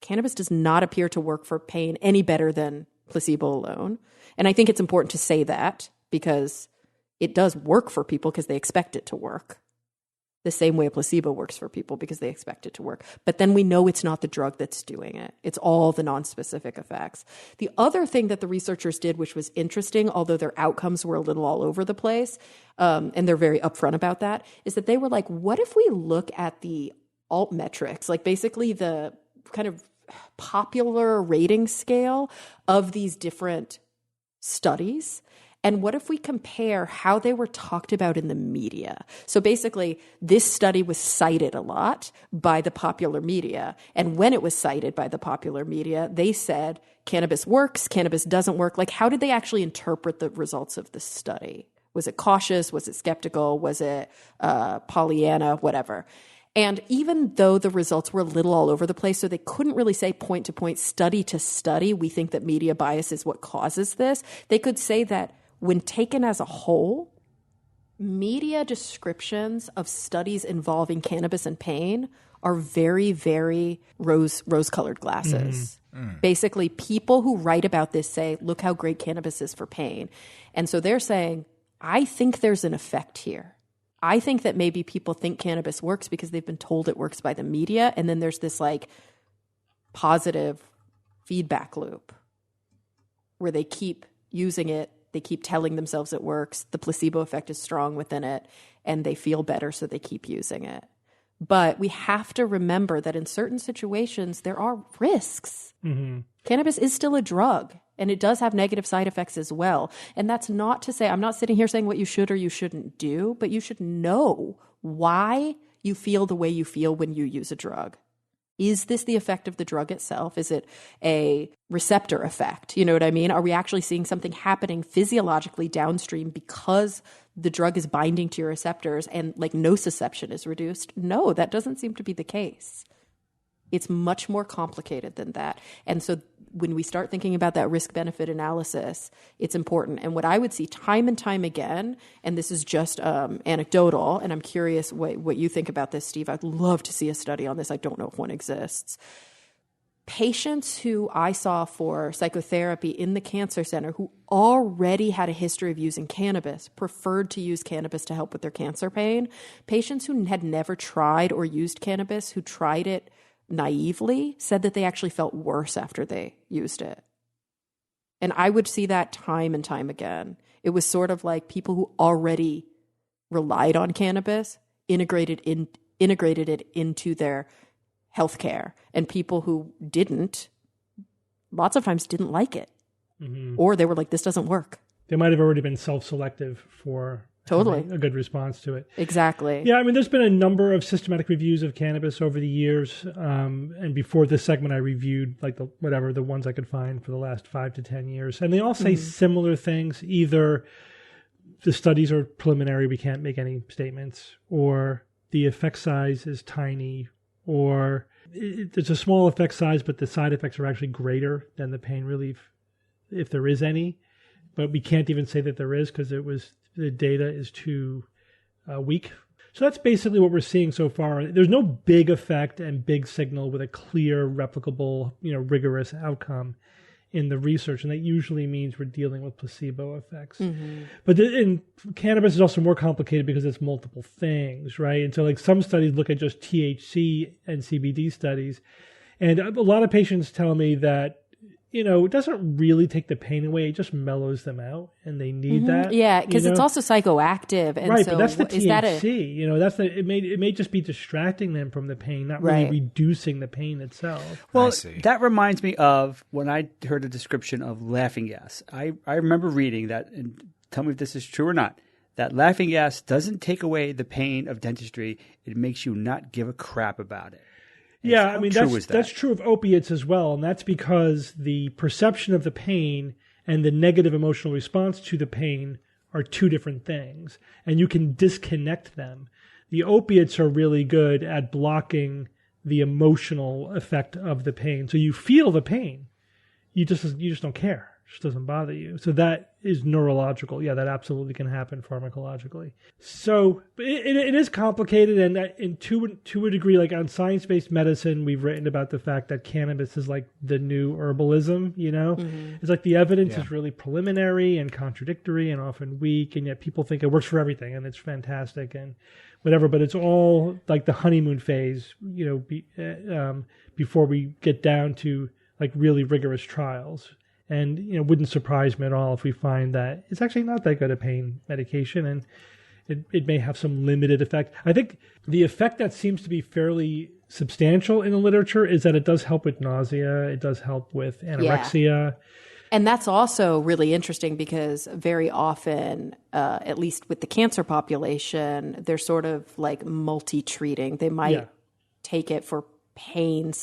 cannabis does not appear to work for pain any better than placebo alone. And I think it's important to say that because it does work for people because they expect it to work. The same way a placebo works for people because they expect it to work. But then we know it's not the drug that's doing it. It's all the non-specific effects. The other thing that the researchers did, which was interesting, although their outcomes were a little all over the place, and they're very upfront about that, is that they were like, what if we look at the alt metrics, like basically the kind of popular rating scale of these different studies, and what if we compare how they were talked about in the media? So basically, this study was cited a lot by the popular media. And when it was cited by the popular media, they said, cannabis works, cannabis doesn't work. Like, how did they actually interpret the results of the study? Was it cautious? Was it skeptical? Was it Pollyanna? Whatever. And even though the results were a little all over the place, so they couldn't really say point to point, study to study, we think that media bias is what causes this, they could say that when taken as a whole, media descriptions of studies involving cannabis and pain are very, very rose-colored glasses. Mm-hmm. Basically, people who write about this say, look how great cannabis is for pain. And so they're saying, I think there's an effect here. I think that maybe people think cannabis works because they've been told it works by the media, and then there's this like positive feedback loop where they keep using it, they keep telling themselves it works, the placebo effect is strong within it, and they feel better, so they keep using it. But we have to remember that in certain situations, there are risks. Mm-hmm. Cannabis is still a drug, and it does have negative side effects as well. And that's not to say, I'm not sitting here saying what you should or you shouldn't do, but you should know why you feel the way you feel when you use a drug. Is this the effect of the drug itself? Is it a receptor effect? You know what I mean? Are we actually seeing something happening physiologically downstream because the drug is binding to your receptors and like nociception is reduced? No, that doesn't seem to be the case. It's much more complicated than that. And so when we start thinking about that risk-benefit analysis, it's important. And what I would see time and time again, and this is just anecdotal, and I'm curious what you think about this, Steve. I'd love to see a study on this. I don't know if one exists. Patients who I saw for psychotherapy in the cancer center who already had a history of using cannabis preferred to use cannabis to help with their cancer pain. Patients who had never tried or used cannabis, who tried it naively, said that they actually felt worse after they used it. And I would see that time and time again. It was sort of like people who already relied on cannabis integrated it into their healthcare, and people who didn't, lots of times didn't like it. Mm-hmm. Or they were like, this doesn't work. They might have already been self-selective for Totally. a good response to it. Exactly. Yeah, I mean, there's been a number of systematic reviews of cannabis over the years. And before this segment, I reviewed like the ones I could find for the last 5 to 10 years. And they all say similar things. Either the studies are preliminary, we can't make any statements, or the effect size is tiny, or it's a small effect size, but the side effects are actually greater than the pain relief, if there is any. But we can't even say that there is because the data is too weak. So that's basically what we're seeing so far. There's no big effect and big signal with a clear, replicable, rigorous outcome in the research, and that usually means we're dealing with placebo effects. But in cannabis is also more complicated because it's multiple things, right? And so like some studies look at just THC and CBD studies, and a lot of patients tell me that it doesn't really take the pain away. It just mellows them out, and they need that. Yeah, because it's also psychoactive, and right? so but that's the is that THC. That's it may just be distracting them from the pain, not really reducing the pain itself. Well, that reminds me of when I heard a description of laughing gas. I remember reading that, and tell me if this is true or not, that laughing gas doesn't take away the pain of dentistry. It makes you not give a crap about it. Yeah, I mean, that's true of opiates as well. And that's because the perception of the pain and the negative emotional response to the pain are two different things. And you can disconnect them. The opiates are really good at blocking the emotional effect of the pain. So you feel the pain. You just don't care. It just doesn't bother you. So that is neurological. Yeah, that absolutely can happen pharmacologically. So it is complicated, and to a degree, like on science-based medicine, we've written about the fact that cannabis is like the new herbalism. It's like the evidence is really preliminary and contradictory and often weak, and yet people think it works for everything and it's fantastic and whatever. But it's all like the honeymoon phase, before we get down to like really rigorous trials. And, wouldn't surprise me at all if we find that it's actually not that good a pain medication, and it may have some limited effect. I think the effect that seems to be fairly substantial in the literature is that it does help with nausea. It does help with anorexia. Yeah. And that's also really interesting because very often, at least with the cancer population, they're sort of like multi-treating. They might take it for pain /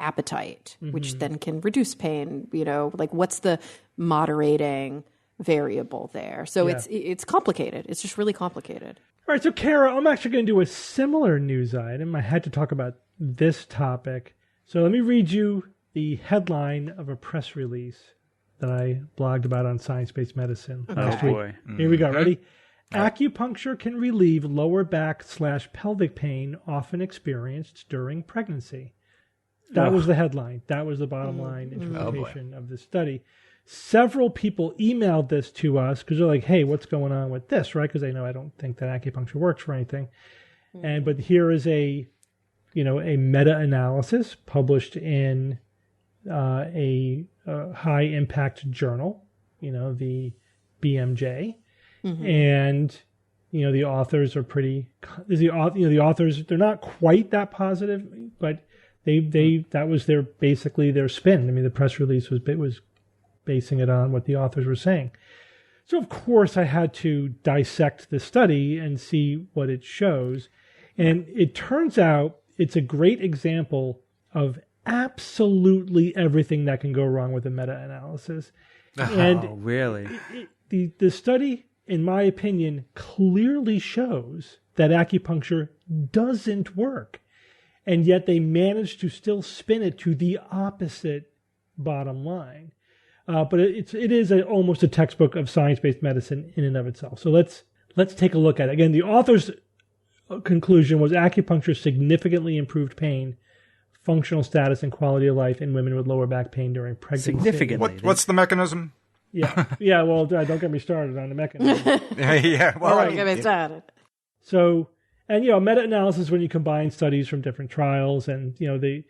appetite, which then can reduce pain, like what's the moderating variable there? So it's complicated. It's just really complicated. All right. So Kara, I'm actually going to do a similar news item. I had to talk about this topic. So let me read you the headline of a press release that I blogged about on Science-Based Medicine last week. Boy. Here we go. Ready? Acupuncture can relieve lower back / pelvic pain often experienced during pregnancy. That was the headline. That was the bottom line interpretation of this study. Several people emailed this to us because they're like, hey, what's going on with this, right? Because they know I don't think that acupuncture works for anything. But here is a meta-analysis published in a high-impact journal, the BMJ. And, the authors are the authors, they're not quite that positive, but that was basically their spin. I mean, the press release was basing it on what the authors were saying. So of course I had to dissect the study and see what it shows. And it turns out it's a great example of absolutely everything that can go wrong with a meta-analysis. And really? The study, in my opinion, clearly shows that acupuncture doesn't work. And yet they managed to still spin it to the opposite bottom line. But it is almost a textbook of science-based medicine in and of itself. So let's take a look at it. Again, the author's conclusion was acupuncture significantly improved pain, functional status, and quality of life in women with lower back pain during pregnancy. Significantly. What's the mechanism? Yeah. Well, don't get me started on the mechanism. Well, Don't get me started. So, and meta-analysis when you combine studies from different trials, and the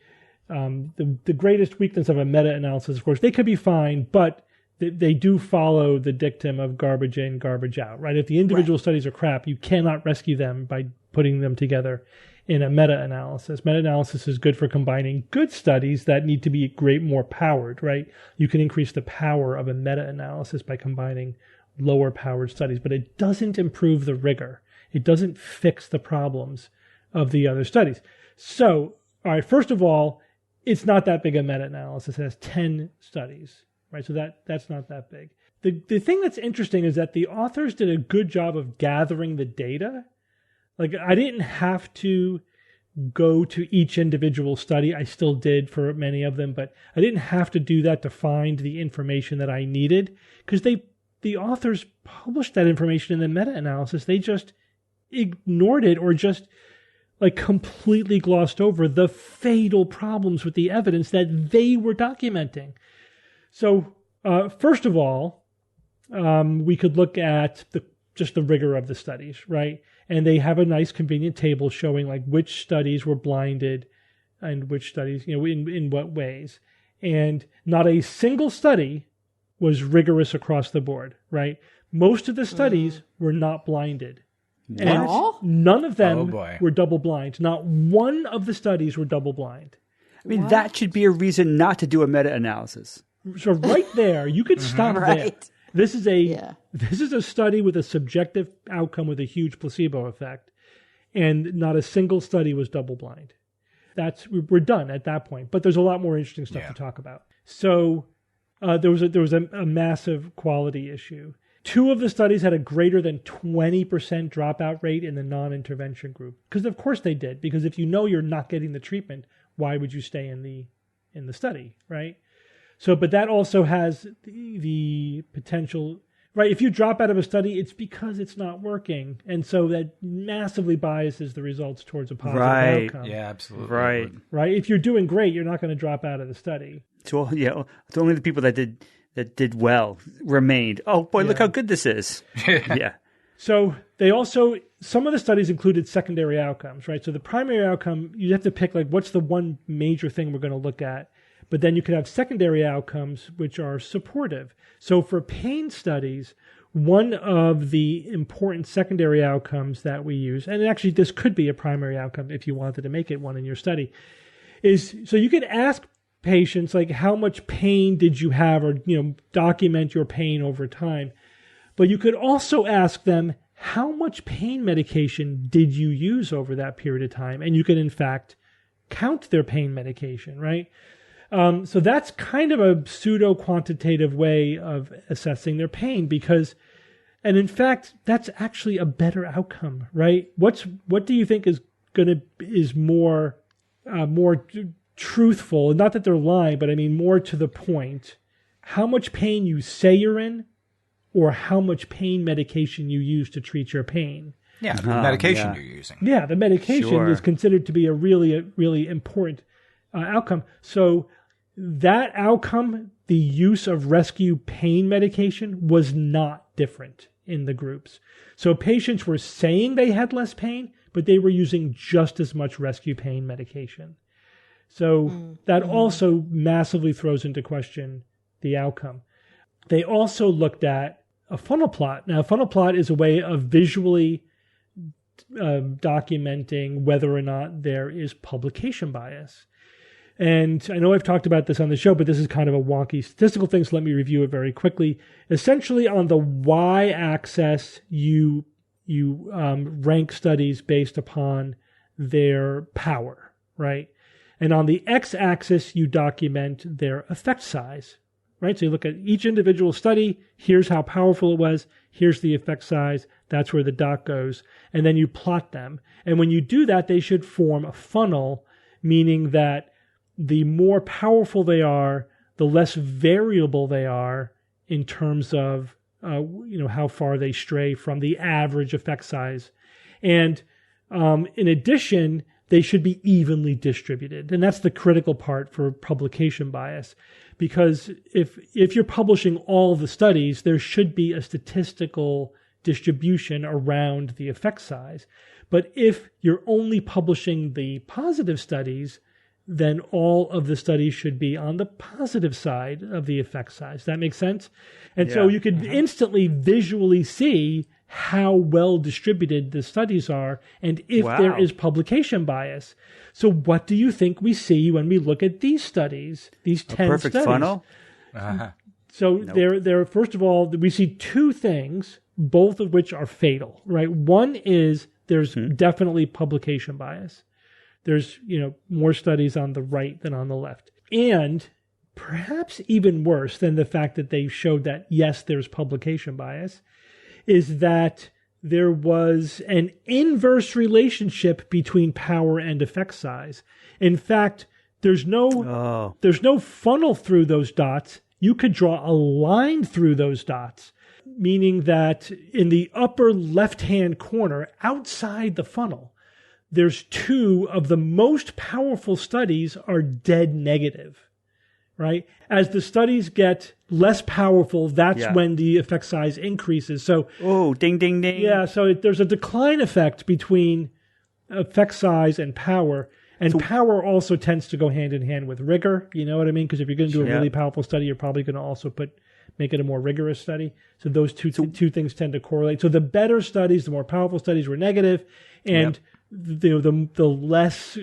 greatest weakness of a meta-analysis, of course, they could be fine, but they do follow the dictum of garbage in, garbage out, right? If the individual studies are crap, you cannot rescue them by putting them together in a meta-analysis. Meta-analysis is good for combining good studies that need to be more powered, right? You can increase the power of a meta-analysis by combining lower powered studies, but it doesn't improve the rigor. It doesn't fix the problems of the other studies. So, all right, first of all, it's not that big a meta-analysis. It has 10 studies, right? So that's not that big. The thing that's interesting is that the authors did a good job of gathering the data. Like, I didn't have to go to each individual study. I still did for many of them, but I didn't have to do that to find the information that I needed, because the authors published that information in the meta-analysis. They just ignored it, or just like completely glossed over the fatal problems with the evidence that they were documenting. So first of all, we could look at just the rigor of the studies, right? And they have a nice convenient table showing like which studies were blinded and which studies, in what ways. And not a single study was rigorous across the board, right? Most of the studies were not blinded. And none of them were double blind. Not one of the studies were double blind. I mean, that should be a reason not to do a meta-analysis. So right there, you could stop there. This is a study with a subjective outcome with a huge placebo effect, and not a single study was double blind. We're done at that point. But there's a lot more interesting stuff to talk about. So there was a massive quality issue. 2 of the studies had a greater than 20% dropout rate in the non-intervention group. Because of course they did. Because if you know you're not getting the treatment, why would you stay in the study, right? So, but that also has the potential, right? If you drop out of a study, it's because it's not working. And so that massively biases the results towards a positive outcome. Yeah, absolutely. Right. If you're doing great, you're not going to drop out of the study. So, it's only the people that did well remained. Oh boy, look how good this is. Yeah. So they also, some of the studies included secondary outcomes, right? So the primary outcome, you have to pick like, what's the one major thing we're going to look at? But then you could have secondary outcomes, which are supportive. So for pain studies, one of the important secondary outcomes that we use, and actually this could be a primary outcome if you wanted to make it one in your study, is so you could ask patients like, how much pain did you have, or document your pain over time. But you could also ask them, how much pain medication did you use over that period of time? And you can in fact count their pain medication, right? So that's kind of a pseudo-quantitative way of assessing their pain, and in fact, that's actually a better outcome, right? What do you think is more truthful? Not that they're lying, but I mean more to the point. How much pain you say you're in, or how much pain medication you use to treat your pain? Yeah, the medication you're using. Yeah, the medication is considered to be a really important outcome. So that outcome, the use of rescue pain medication, was not different in the groups. So patients were saying they had less pain, but they were using just as much rescue pain medication. So that also massively throws into question the outcome. They also looked at a funnel plot. Now, a funnel plot is a way of visually documenting whether or not there is publication bias. And I know I've talked about this on the show, but this is kind of a wonky statistical thing, so let me review it very quickly. Essentially, on the y-axis, you rank studies based upon their power, right? And on the x-axis, you document their effect size, right? So you look at each individual study, here's how powerful it was, here's the effect size, that's where the dot goes, and then you plot them. And when you do that, they should form a funnel, meaning that the more powerful they are, the less variable they are in terms of how far they stray from the average effect size. And in addition, they should be evenly distributed. And that's the critical part for publication bias. Because if you're publishing all the studies, there should be a statistical distribution around the effect size. But if you're only publishing the positive studies, then all of the studies should be on the positive side of the effect size. That makes sense? And so you could instantly visually see how well distributed the studies are and if there is publication bias. So what do you think we see when we look at these studies, these 10 perfect studies? Funnel? So there. First of all, we see two things, both of which are fatal, right? One is there's definitely publication bias. There's, more studies on the right than on the left. And perhaps even worse than the fact that they showed that, yes, there's publication bias, is that there was an inverse relationship between power and effect size. In fact, there's no funnel through those dots. You could draw a line through those dots, meaning that in the upper left-hand corner, outside the funnel, there's two of the most powerful studies are dead negative, right? As the studies get less powerful, that's when the effect size increases. So, ding, ding, ding. Yeah, so there's a decline effect between effect size and power. And power also tends to go hand in hand with rigor. You know what I mean? Because if you're going to do a really powerful study, you're probably going to also make it a more rigorous study. So those two things tend to correlate. So the better studies, the more powerful studies were negative, and the less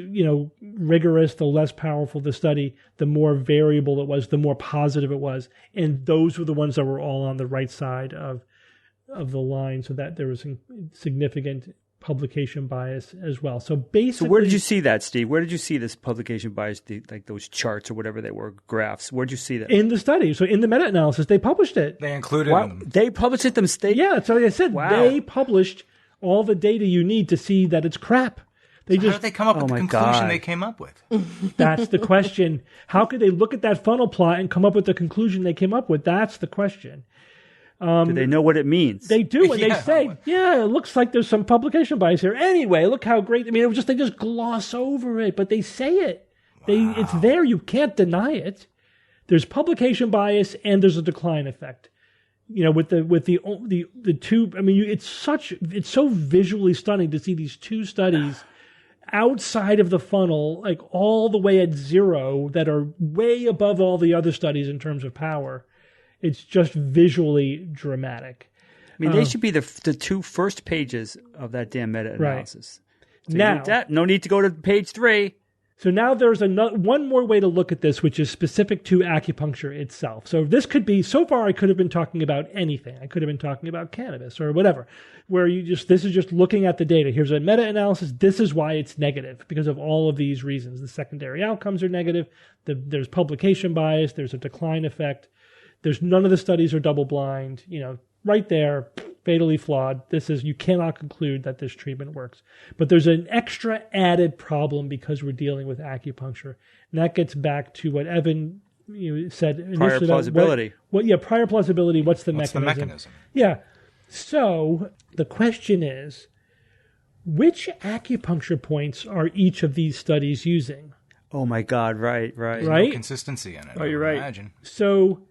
rigorous, the less powerful the study, the more variable it was, the more positive it was, and those were the ones that were all on the right side of the line. So that there was significant publication bias as well. So basically, where did you see that, Steve? Where did you see this publication bias, like those charts or whatever they were, graphs? Where did you see that? In the study. So in the meta-analysis, they published it. They included them. They published it themselves? Yeah, so like I said, they published all the data you need to see that it's crap. How did they come up with the conclusion they came up with? That's the question. How could they look at that funnel plot and come up with the conclusion they came up with? That's the question. Do they know what it means? They do, and they say, it looks like there's some publication bias here. Anyway, look how great. I mean, they just gloss over it, but they say it. It's there. You can't deny it. There's publication bias, and there's a decline effect. With the two. I mean, it's so visually stunning to see these two studies outside of the funnel, like all the way at zero, that are way above all the other studies in terms of power. It's just visually dramatic. I mean, they should be the two first pages of that damn meta-analysis. Right. So no need to go to page 3. So now there's one more way to look at this, which is specific to acupuncture itself. So this could be, so far I could have been talking about anything. I could have been talking about cannabis or whatever, where this is just looking at the data. Here's a meta-analysis. This is why it's negative, because of all of these reasons. The secondary outcomes are negative. There's publication bias. There's a decline effect. There's none of the studies are double blind, right there, fatally flawed. You cannot conclude that this treatment works. But there's an extra added problem because we're dealing with acupuncture. And that gets back to what Evan said. Prior plausibility. Prior plausibility. What's the mechanism? Yeah. So the question is, which acupuncture points are each of these studies using? Oh my God, right. There's no consistency in it. Oh, you're right. Imagine. So,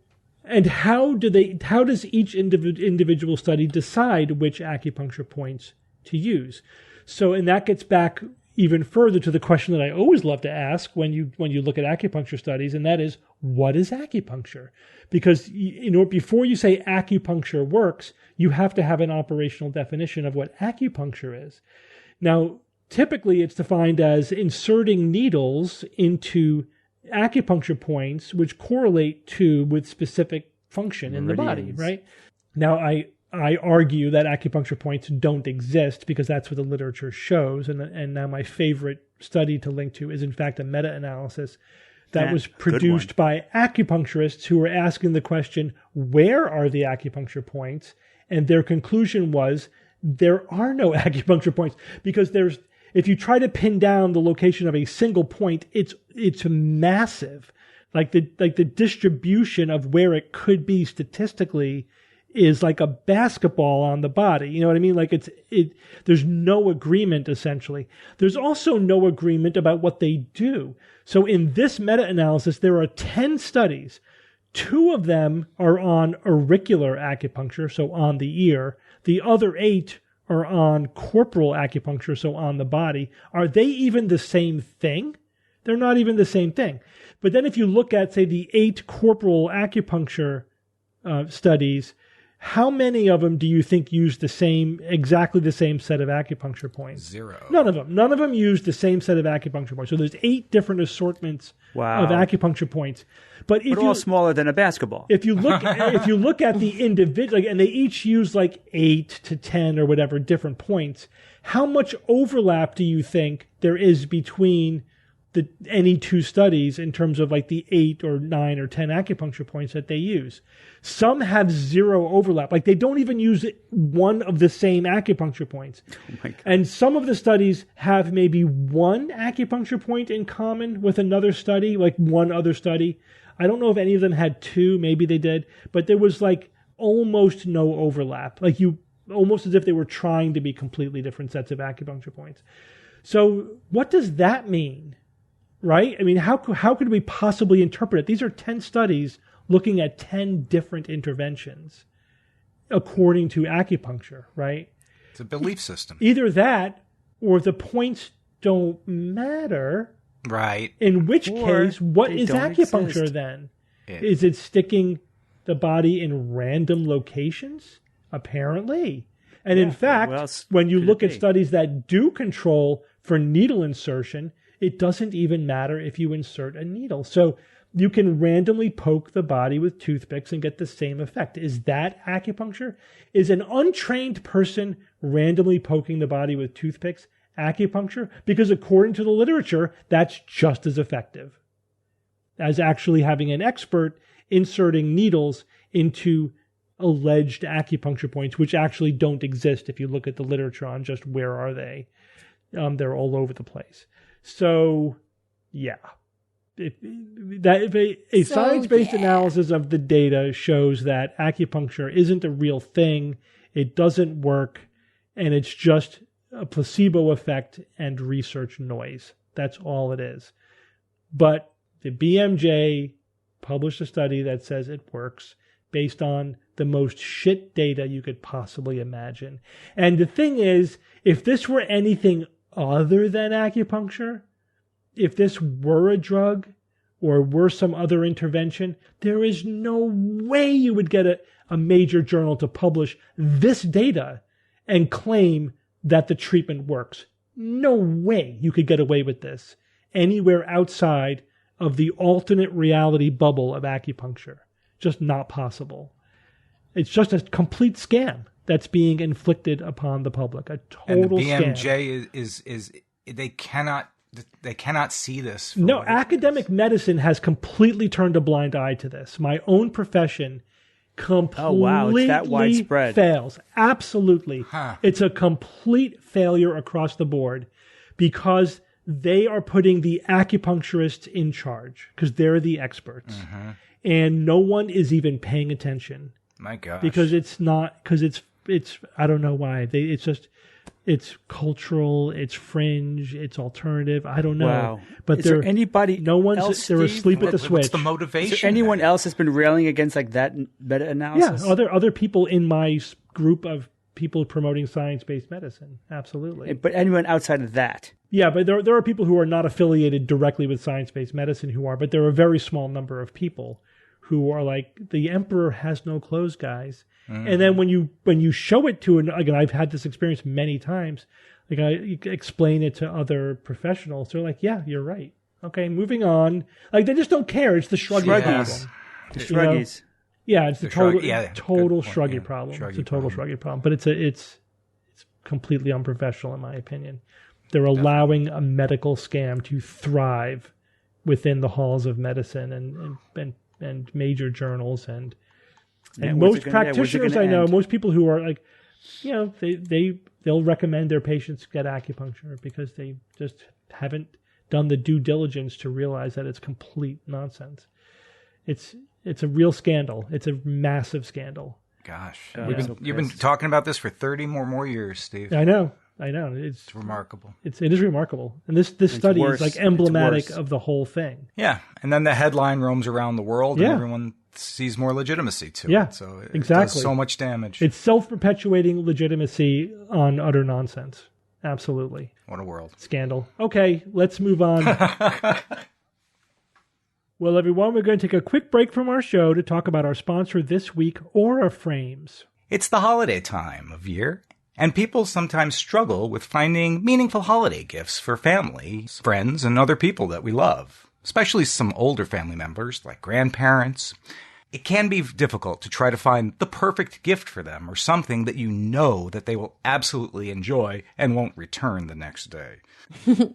and how does each individual study decide which acupuncture points to use? So, and that gets back even further to the question that I always love to ask when you look at acupuncture studies, and that is, what is acupuncture? Because before you say acupuncture works, you have to have an operational definition of what acupuncture is. Now, typically it's defined as inserting needles into acupuncture points which correlate with specific function in the body, right? Now, I argue that acupuncture points don't exist because that's what the literature shows. And now my favorite study to link to is, in fact, a meta-analysis that was produced by acupuncturists who were asking the question, where are the acupuncture points? And their conclusion was, there are no acupuncture points because if you try to pin down the location of a single point, it's massive. Like the distribution of where it could be statistically is like a basketball on the body. You know what I mean? Like there's no agreement essentially. There's also no agreement about what they do. So in this meta-analysis, there are 10 studies. 2 of them are on auricular acupuncture, so on the ear. The other 8 are on corporal acupuncture, so on the body. Are they even the same thing? They're not even the same thing. But then if you look at, say, the 8 corporal acupuncture studies, How many of them do you think use exactly the same set of acupuncture points? 0. None of them. None of them use the same set of acupuncture points. So there's 8 different assortments of acupuncture points. But if all smaller than a basketball. If you look at the individual, and they each use like 8 to 10 or whatever different points, how much overlap do you think there is between any 2 studies in terms of like the 8 or 9 or 10 acupuncture points that they use? Some have 0 overlap. Like they don't even use one of the same acupuncture points. Oh my God. And some of the studies have maybe 1 acupuncture point in common with another study, like one other study. I don't know if any of them had 2, maybe they did, but there was like almost no overlap. Like almost as if they were trying to be completely different sets of acupuncture points. So what does that mean? Right? I mean, how could we possibly interpret it? These are 10 studies looking at 10 different interventions according to acupuncture, right? It's a belief system. Either that or the points don't matter. Right. In which case, what is acupuncture exist. Then? Is it sticking the body in random locations? Apparently. And in fact, when you look at studies that do control for needle insertion, it doesn't even matter if you insert a needle. So you can randomly poke the body with toothpicks and get the same effect. Is that acupuncture? Is an untrained person randomly poking the body with toothpicks acupuncture? Because according to the literature, that's just as effective as actually having an expert inserting needles into alleged acupuncture points, which actually don't exist if you look at the literature on just where are they. They're all over the place. So, yeah. A science-based analysis of the data shows that acupuncture isn't a real thing, it doesn't work, and it's just a placebo effect and research noise. That's all it is. But the BMJ published a study that says it works based on the most shit data you could possibly imagine. And the thing is, if this were anything other than acupuncture, if this were a drug or were some other intervention, there is no way you would get a major journal to publish this data and claim that the treatment works. No way you could get away with this anywhere outside of the alternate reality bubble of acupuncture. Just not possible. It's just a complete scam that's being inflicted upon the public. A total scam. And the BMJ is they cannot see this. No, academic medicine has completely turned a blind eye to this. My own profession completely it's that widespread. Fails. Absolutely. It's a complete failure across the board because they are putting the acupuncturists in charge because they're the experts. Mm-hmm. And no one is even paying attention. My gosh. Because it's I don't know why. It's cultural, it's fringe, it's alternative. I don't know. Wow. But is there anybody they're asleep at the switch. What's the motivation? Is there anyone else that's been railing against like that meta-analysis? Yeah, other people in my group of people promoting science-based medicine. Absolutely. But anyone outside of that? Yeah, but there are people who are not affiliated directly with science-based medicine who are, but there are a very small number of people who are like, the emperor has no clothes, guys. Mm-hmm. And then when you show it to again, I've had this experience many times. Like you explain it to other professionals, they're like, "Yeah, you're right. Okay, moving on." Like they just don't care. It's the shruggy problem. The shruggies. Yeah, it's the total point, shruggy problem. It's a total shruggy problem. But it's completely unprofessional in my opinion. They're allowing a medical scam to thrive within the halls of medicine and major journals and most practitioners I know, most people who are like, they'll recommend their patients get acupuncture because they just haven't done the due diligence to realize that it's complete nonsense. It's a real scandal. It's a massive scandal. Gosh, you've been talking about this for 30 more years, Steve. I know. It's remarkable. It is remarkable, and this study is like emblematic of the whole thing. Yeah, and then the headline roams around the world, and everyone sees more legitimacy to it. So it does so much damage. It's self-perpetuating legitimacy on utter nonsense. Absolutely. What a world. Scandal. Okay, let's move on. Well, everyone, we're going to take a quick break from our show to talk about our sponsor this week, Aura Frames. It's the holiday time of year, and people sometimes struggle with finding meaningful holiday gifts for family, friends, and other people that we love, especially some older family members like grandparents. It can be difficult to try to find the perfect gift for them or something that you know that they will absolutely enjoy and won't return the next day.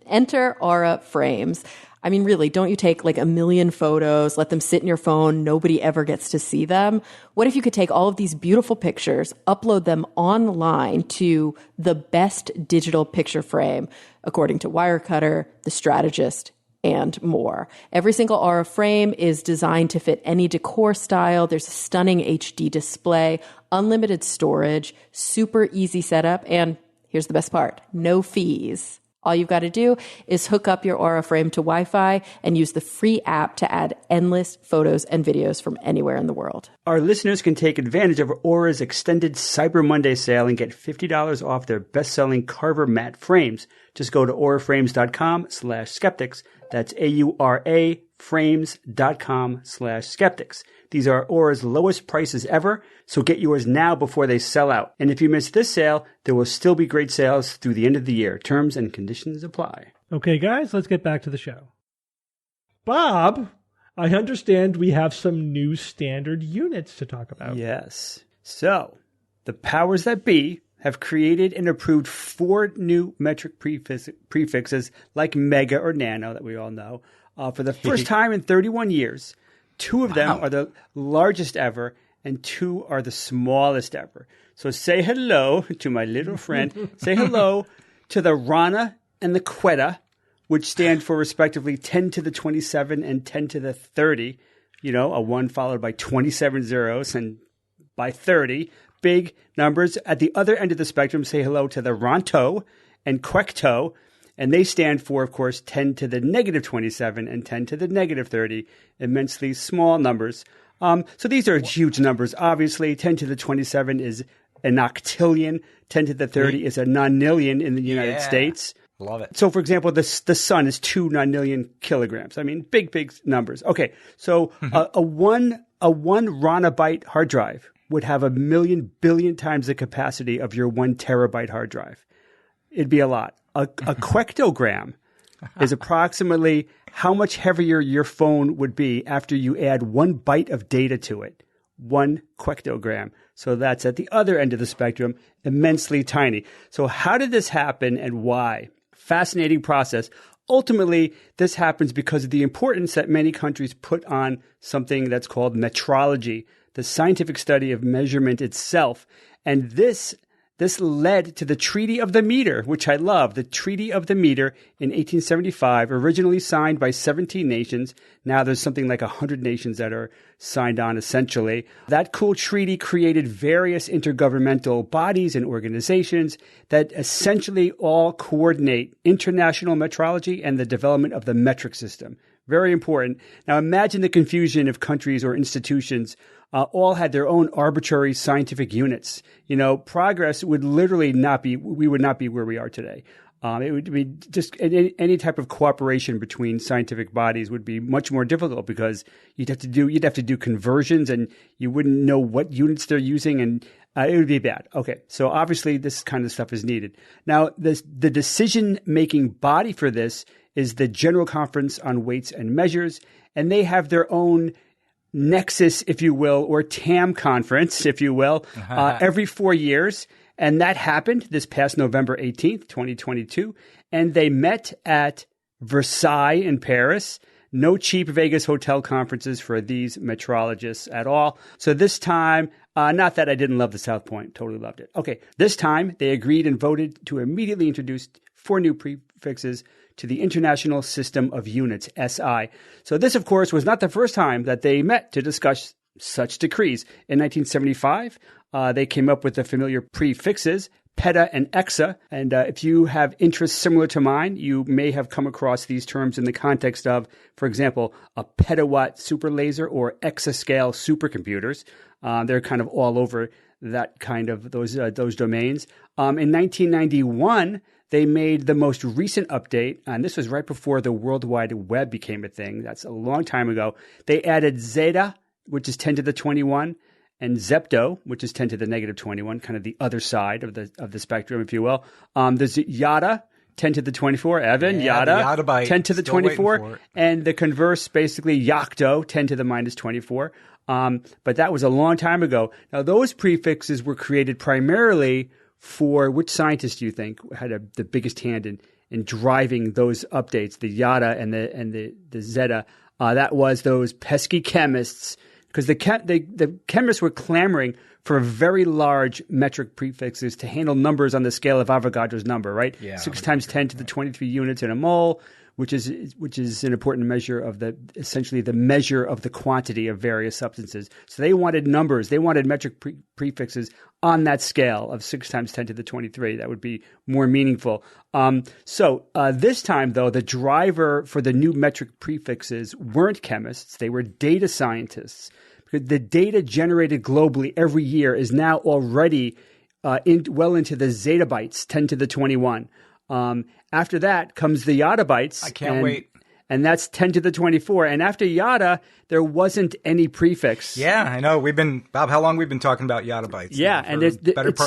Enter Aura Frames. I mean, really, don't you take like a million photos, let them sit in your phone, nobody ever gets to see them? What if you could take all of these beautiful pictures, upload them online to the best digital picture frame, according to Wirecutter, The Strategist, and more. Every single Aura frame is designed to fit any decor style. There's a stunning HD display, unlimited storage, super easy setup, and here's the best part, no fees. All you've got to do is hook up your Aura frame to Wi-Fi and use the free app to add endless photos and videos from anywhere in the world. Our listeners can take advantage of Aura's extended Cyber Monday sale and get $50 off their best-selling Carver matte frames. Just go to auraframes.com/skeptics. That's AURA frames.com/skeptics. These are Aura's lowest prices ever, so get yours now before they sell out. And if you miss this sale, there will still be great sales through the end of the year. Terms and conditions apply. Okay, guys, let's get back to the show. Bob, I understand we have some new standard units to talk about. Yes. So, the powers that be have created and approved 4 new metric prefixes like mega or nano that we all know for the first time in 31 years. 2 of them are the largest ever, and 2 are the smallest ever. So say hello to my little friend. Say hello to the Rana and the Quetta, which stand for respectively 10 to the 27 and 10 to the 30. You know, a 1 followed by 27 zeros and by 30. Big numbers. At the other end of the spectrum, say hello to the Ronto and Quecto. And they stand for, of course, 10 to the negative 27 and 10 to the negative 30, immensely small numbers. So these are huge numbers. Obviously, 10 to the 27 is an octillion. 10 to the 30 is a nonillion in the United States. Love it. So, for example, the sun is 2 nonillion kilograms. I mean, big numbers. Okay, so a one Ronabyte hard drive would have 1,000,000 billion times the capacity of your 1 terabyte hard drive. It'd be a lot. A quectogram is approximately how much heavier your phone would be after you add 1 byte of data to it. 1 quectogram. So that's at the other end of the spectrum, immensely tiny. So how did this happen and why? Fascinating process. Ultimately, this happens because of the importance that many countries put on something that's called metrology, the scientific study of measurement itself. And this led to the Treaty of the Meter, which I love. The Treaty of the Meter in 1875, originally signed by 17 nations. Now there's something like 100 nations that are signed on, essentially. That cool treaty created various intergovernmental bodies and organizations that essentially all coordinate international metrology and the development of the metric system. Very important. Now imagine the confusion if countries or institutions all had their own arbitrary scientific units. You know, progress would literally we would not be where we are today. It would be just any type of cooperation between scientific bodies would be much more difficult because you'd have to do conversions and you wouldn't know what units they're using and it would be bad. Okay. So obviously this kind of stuff is needed. Now, the decision-making body for this is the General Conference on Weights and Measures, and they have their own Nexus, if you will, or TAM conference, if you will, every 4 years. And that happened this past November 18th, 2022. And they met at Versailles in Paris. No cheap Vegas hotel conferences for these metrologists at all. So this time, not that I didn't love the South Point, totally loved it. Okay, this time they agreed and voted to immediately introduce 4 new prefixes to the International System of Units, SI. So this, of course, was not the first time that they met to discuss such decrees. In 1975, they came up with the familiar prefixes, peta and exa. And if you have interests similar to mine, you may have come across these terms in the context of, for example, a petawatt super laser or exascale supercomputers. They're kind of all over that kind of those domains. In 1991, they made the most recent update, and this was right before the World Wide Web became a thing. That's a long time ago. They added zeta, which is 10 to the 21, and zepto, which is 10 to the negative 21, kind of the other side of the spectrum, if you will. There's yada, 10 to the 24. Evan, yada, 10 to the 24. And the converse, basically, yocto, 10 to the minus 24. But that was a long time ago. Now, those prefixes were created primarily for which scientist do you think had the biggest hand in driving those updates, the yada and the zeta? That was those pesky chemists, because the chemists were clamoring for very large metric prefixes to handle numbers on the scale of Avogadro's number, right? Yeah, 6 times 10 to the 23 units in a mole, which is an important measure of essentially the measure of the quantity of various substances. So they wanted numbers. They wanted metric prefixes on that scale of 6 times 10 to the 23. That would be more meaningful. So this time, though, the driver for the new metric prefixes weren't chemists. They were data scientists. Because the data generated globally every year is now already well into the zettabytes, 10 to the 21. After that comes the yada bytes. I can't wait. And that's 10 to the 24. And after yada, there wasn't any prefix. Yeah, I know. Bob, how long we've been talking about yada bytes? Yeah, and it's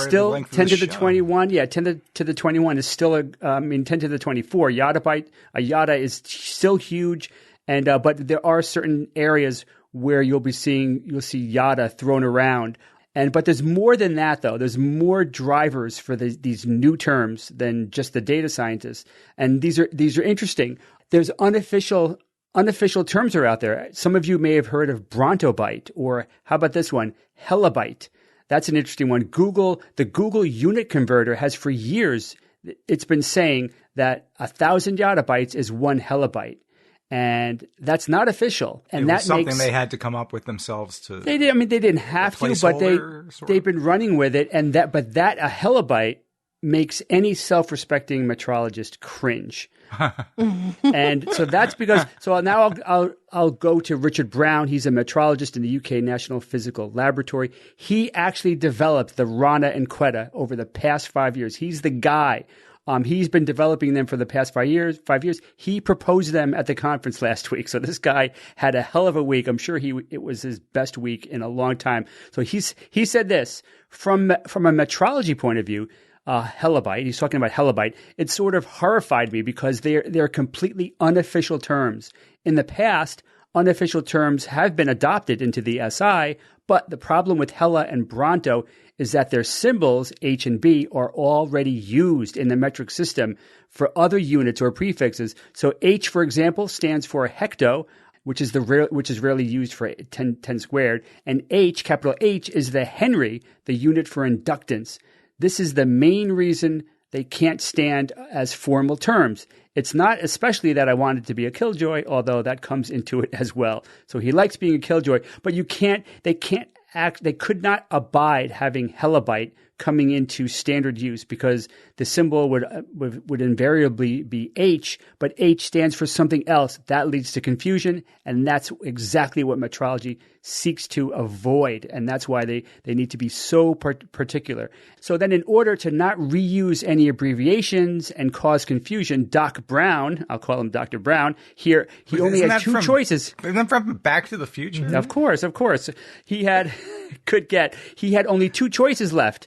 still 10 to the 21. Yeah, 10 to the 21 is still 10 to the 24. Yada byte, a yada is still huge. And but there are certain areas where you'll see yada thrown around. But there's more than that, though. There's more drivers for these new terms than just the data scientists. And these are interesting. There's unofficial terms are out there. Some of you may have heard of Brontobyte, or how about this one, Hellabyte? That's an interesting one. The Google unit converter has for years, it's been saying that 1,000 yada bytes is 1 hellabyte. And that's not official. And it was something they had to come up with themselves to. They did. I mean, they didn't have to, but they've been running with it. And a hellabyte makes any self-respecting metrologist cringe. And so that's because. So now I'll go to Richard Brown. He's a metrologist in the UK National Physical Laboratory. He actually developed the Rana and Quetta over the past 5 years. He's the guy. He's been developing them for the past 5 years. He proposed them at the conference last week. So this guy had a hell of a week. I'm sure it was his best week in a long time. So he said this from a metrology point of view. Hellabyte. He's talking about hellabyte. It sort of horrified me because they're completely unofficial terms. In the past, unofficial terms have been adopted into the SI, but the problem with Hella and Bronto is that their symbols, H and B, are already used in the metric system for other units or prefixes. So H, for example, stands for hecto, which is rarely used for 10 squared, and H, capital H, is the Henry, the unit for inductance. This is the main reason they can't stand as formal terms. It's not especially that I wanted to be a killjoy, although that comes into it as well. So he likes being a killjoy, but they could not abide having hellabyte coming into standard use because the symbol would invariably be H, but H stands for something else. That leads to confusion, and that's exactly what metrology seeks to avoid, and that's why they need to be so particular. So then in order to not reuse any abbreviations and cause confusion, Doc Brown, I'll call him Dr. Brown, here, he only had two choices. Isn't that from Back to the Future? Mm-hmm. Of course. He had only two choices left.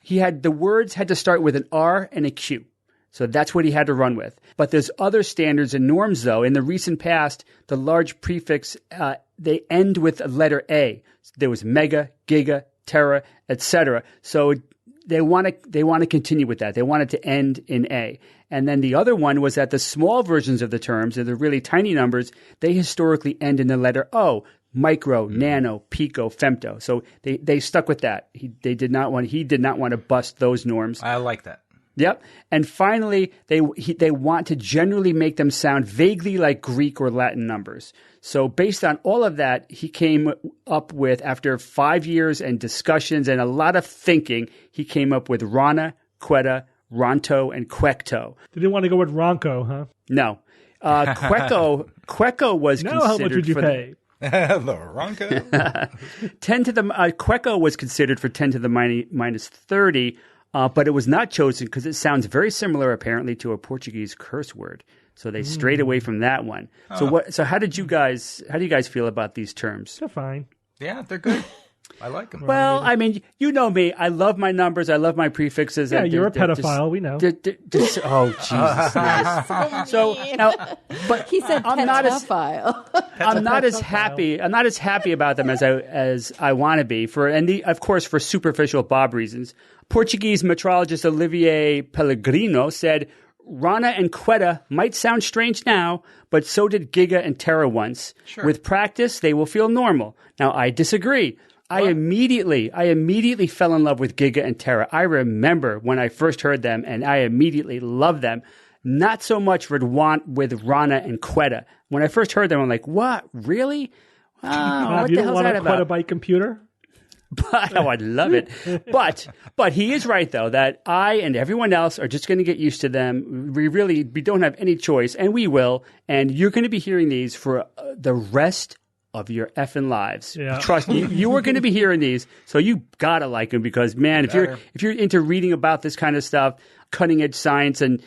The words had to start with an R and a Q. So that's what he had to run with. But there's other standards and norms, though. In the recent past, the large prefix, they end with a letter A. There was mega, giga, tera, etc. So they want to continue with that. They want it to end in A. And then the other one was that the small versions of the terms, the really tiny numbers, they historically end in the letter O. Micro, nano, pico, femto. So they stuck with that. He did not want to bust those norms. I like that. Yep. And finally, they want to generally make them sound vaguely like Greek or Latin numbers. So based on all of that, he came up with, after 5 years and discussions and a lot of thinking, he came up with Rana, Quetta, Ronto, and Quecto. They didn't want to go with Ronco, huh? No. Queco was considered. How much would you pay? The Ronco. Queco was considered for 10 to the minus 30. but it was not chosen because it sounds very similar, apparently, to a Portuguese curse word. So they strayed away from that one. So how do you guys feel about these terms? They're fine. Yeah, they're good. I like them. Well, I mean, you know me. I love my numbers. I love my prefixes. Yeah, you're a pedophile. We know. Oh, Jesus. So now, but He said I'm not as pedophile. I'm not as happy. I'm not as happy about them as I want to be of course for superficial Bob reasons. Portuguese meteorologist Olivier Pellegrino said Rana and Quetta might sound strange now, but so did Giga and Terra once. Sure. With practice, they will feel normal. Now, I disagree. I immediately fell in love with Giga and Terra. I remember when I first heard them, and I immediately loved them. Not so much with Rana and Quetta. When I first heard them, I'm like, what? Really? What you the don't hell's want that a about? Quetta computer? But I love it. But he is right, though, that I and everyone else are just going to get used to them. We don't have any choice, and we will. And you're going to be hearing these for the rest of your effing lives. Yeah. Trust me, you are going to be hearing these, so you gotta like them because, man, if you're into reading about this kind of stuff, cutting edge science and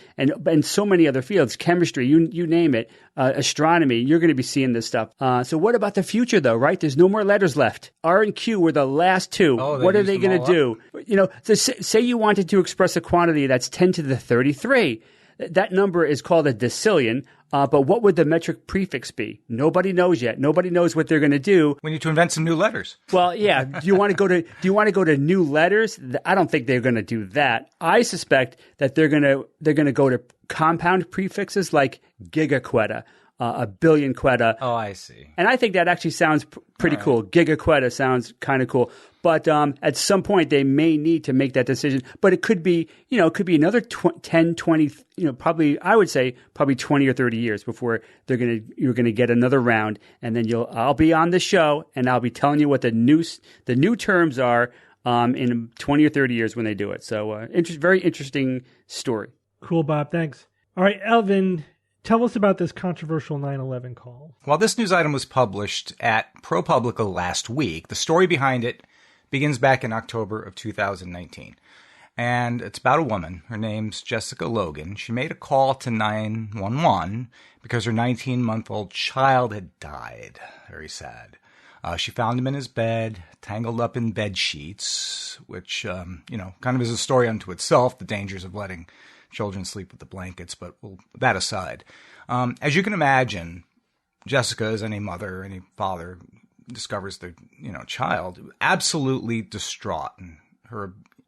so many other fields, chemistry, you name it, astronomy, you're going to be seeing this stuff. So what about the future, though? Right? There's no more letters left. R and Q were the last two. What are they going to do? You know, so say you wanted to express a quantity that's 10 to the 33. That number is called a decillion. But what would the metric prefix be? Nobody knows yet. Nobody knows what they're going to do. We need to invent some new letters. Well, yeah. Do you want to go to new letters? I don't think they're going to do that. I suspect that they're going to go to compound prefixes like gigaquetta, a billion quetta. Oh, I see. And I think that actually sounds pretty cool. Gigaquetta sounds kind of cool. But at some point, they may need to make that decision. But it could be another 10, 20, probably, I would say probably 20 or 30 years before you're going to get another round. And then I'll be on the show and I'll be telling you what the new terms are in 20 or 30 years when they do it. So very interesting story. Cool, Bob. Thanks. All right, Elvin, tell us about this controversial 9/11 call. While this news item was published at ProPublica last week, the story behind it begins back in October of 2019. And it's about a woman. Her name's Jessica Logan. She made a call to 911 because her 19-month-old child had died. Very sad. She found him in his bed, tangled up in bed sheets, which, kind of is a story unto itself, the dangers of letting children sleep with the blankets, but that aside. As you can imagine, Jessica, as any mother, any father, discovers the child absolutely distraught, and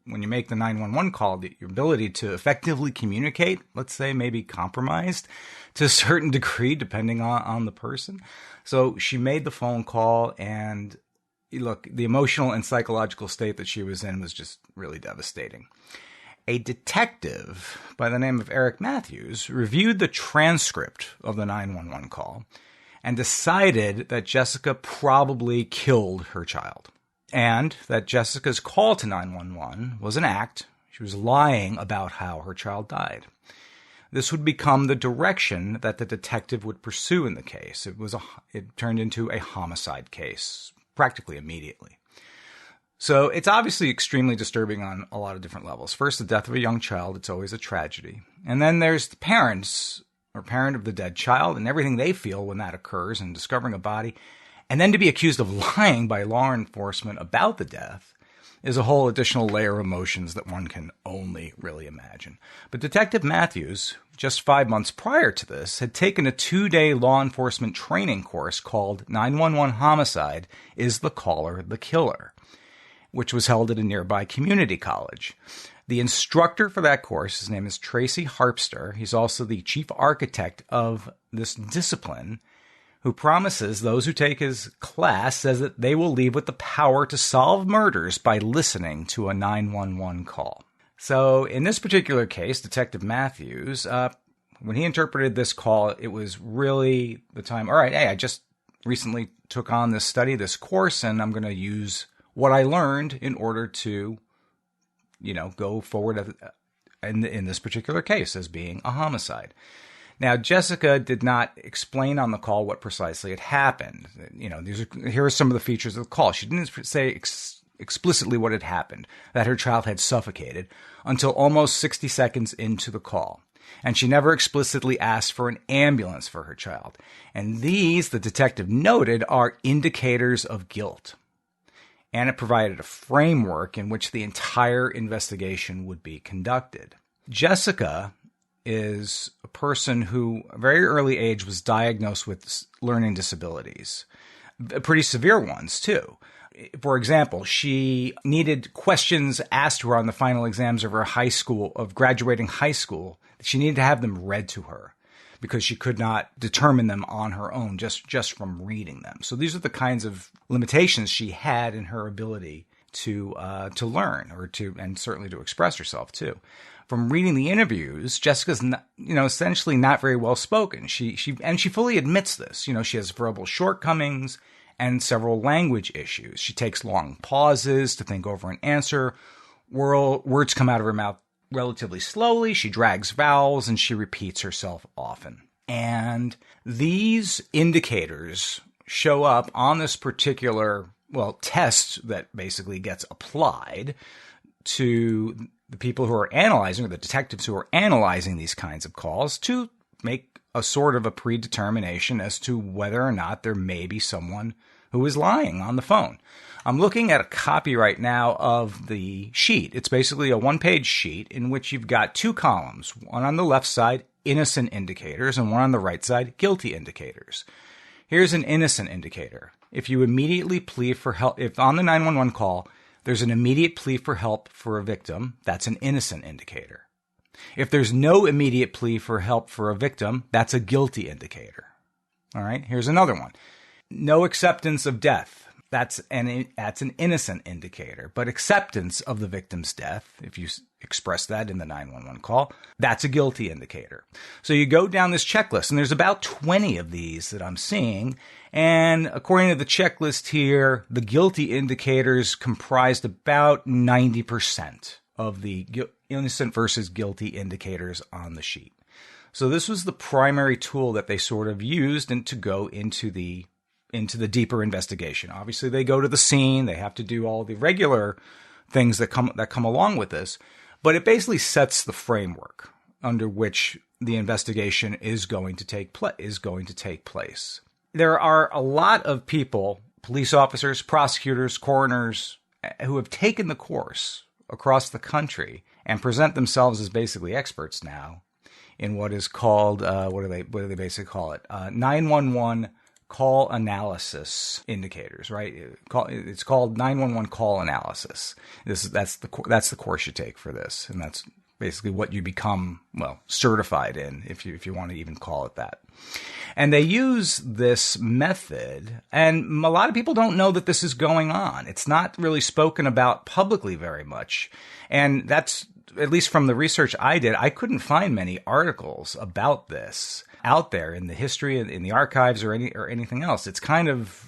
when you make the 911 call, your ability to effectively communicate, let's say, may be compromised to a certain degree depending on the person. So she made the phone call, and look, the emotional and psychological state that she was in was just really devastating. A detective by the name of Eric Matthews reviewed the transcript of the 911 call and decided that Jessica probably killed her child, and that Jessica's call to 911 was an act. She was lying about how her child died. This would become the direction that the detective would pursue in the case. It turned into a homicide case practically immediately. So it's obviously extremely disturbing on a lot of different levels. First, the death of a young child, it's always a tragedy. And then there's the parents or parent of the dead child and everything they feel when that occurs and discovering a body. And then to be accused of lying by law enforcement about the death is a whole additional layer of emotions that one can only really imagine. But Detective Matthews, just 5 months prior to this, had taken a 2-day law enforcement training course called 911 Homicide Is the Caller the Killer?, which was held at a nearby community college. The instructor for that course, his name is Tracy Harpster. He's also the chief architect of this discipline, who promises those who take his class says that they will leave with the power to solve murders by listening to a 911 call. So in this particular case, Detective Matthews, when he interpreted this call, it was really the time, all right, hey, I just recently took on this study, this course, and I'm going to use what I learned in order to, go forward in this particular case as being a homicide. Now, Jessica did not explain on the call what precisely had happened. Here are some of the features of the call. She didn't say explicitly what had happened, that her child had suffocated, until almost 60 seconds into the call. And she never explicitly asked for an ambulance for her child. And these, the detective noted, are indicators of guilt. And it provided a framework in which the entire investigation would be conducted. Jessica is a person who, at a very early age, was diagnosed with learning disabilities. Pretty severe ones, too. For example, she needed questions asked to her on the final exams of graduating high school. She needed to have them read to her because she could not determine them on her own just from reading them. So these are the kinds of limitations she had in her ability to learn and certainly to express herself too. From reading the interviews, Jessica's essentially not very well spoken. She fully admits this. She has verbal shortcomings and several language issues. She takes long pauses to think over an answer. Words come out of her mouth relatively slowly. She drags vowels and she repeats herself often. And these indicators show up on this particular, test that basically gets applied to the people who are analyzing, or the detectives who are analyzing these kinds of calls, to make a sort of a predetermination as to whether or not there may be someone who is lying on the phone. I'm looking at a copy right now of the sheet. It's basically a one-page sheet in which you've got two columns, one on the left side, innocent indicators, and one on the right side, guilty indicators. Here's an innocent indicator. If you immediately plea for help, if on the 911 call, there's an immediate plea for help for a victim, that's an innocent indicator. If there's no immediate plea for help for a victim, that's a guilty indicator. All right, here's another one. No acceptance of death. That's an innocent indicator. But acceptance of the victim's death, if you express that in the 911 call, that's a guilty indicator. So you go down this checklist, and there's about 20 of these that I'm seeing. And according to the checklist here, the guilty indicators comprised about 90% of the innocent versus guilty indicators on the sheet. So this was the primary tool that they sort of used to go into the deeper investigation. Obviously, they go to the scene. They have to do all the regular things that come along with this. But it basically sets the framework under which the investigation is going to take place. There are a lot of people, police officers, prosecutors, coroners, who have taken the course across the country and present themselves as basically experts now in what is called, what do they basically call it? 911 call analysis indicators, right? It's called 911 call analysis. That's the course you take for this, and that's basically what you become certified in, if you want to even call it that. And they use this method, and a lot of people don't know that this is going on. It's not really spoken about publicly very much, and that's, at least from the research I did, I couldn't find many articles about this out there in the history, in the archives, or anything else. It's kind of,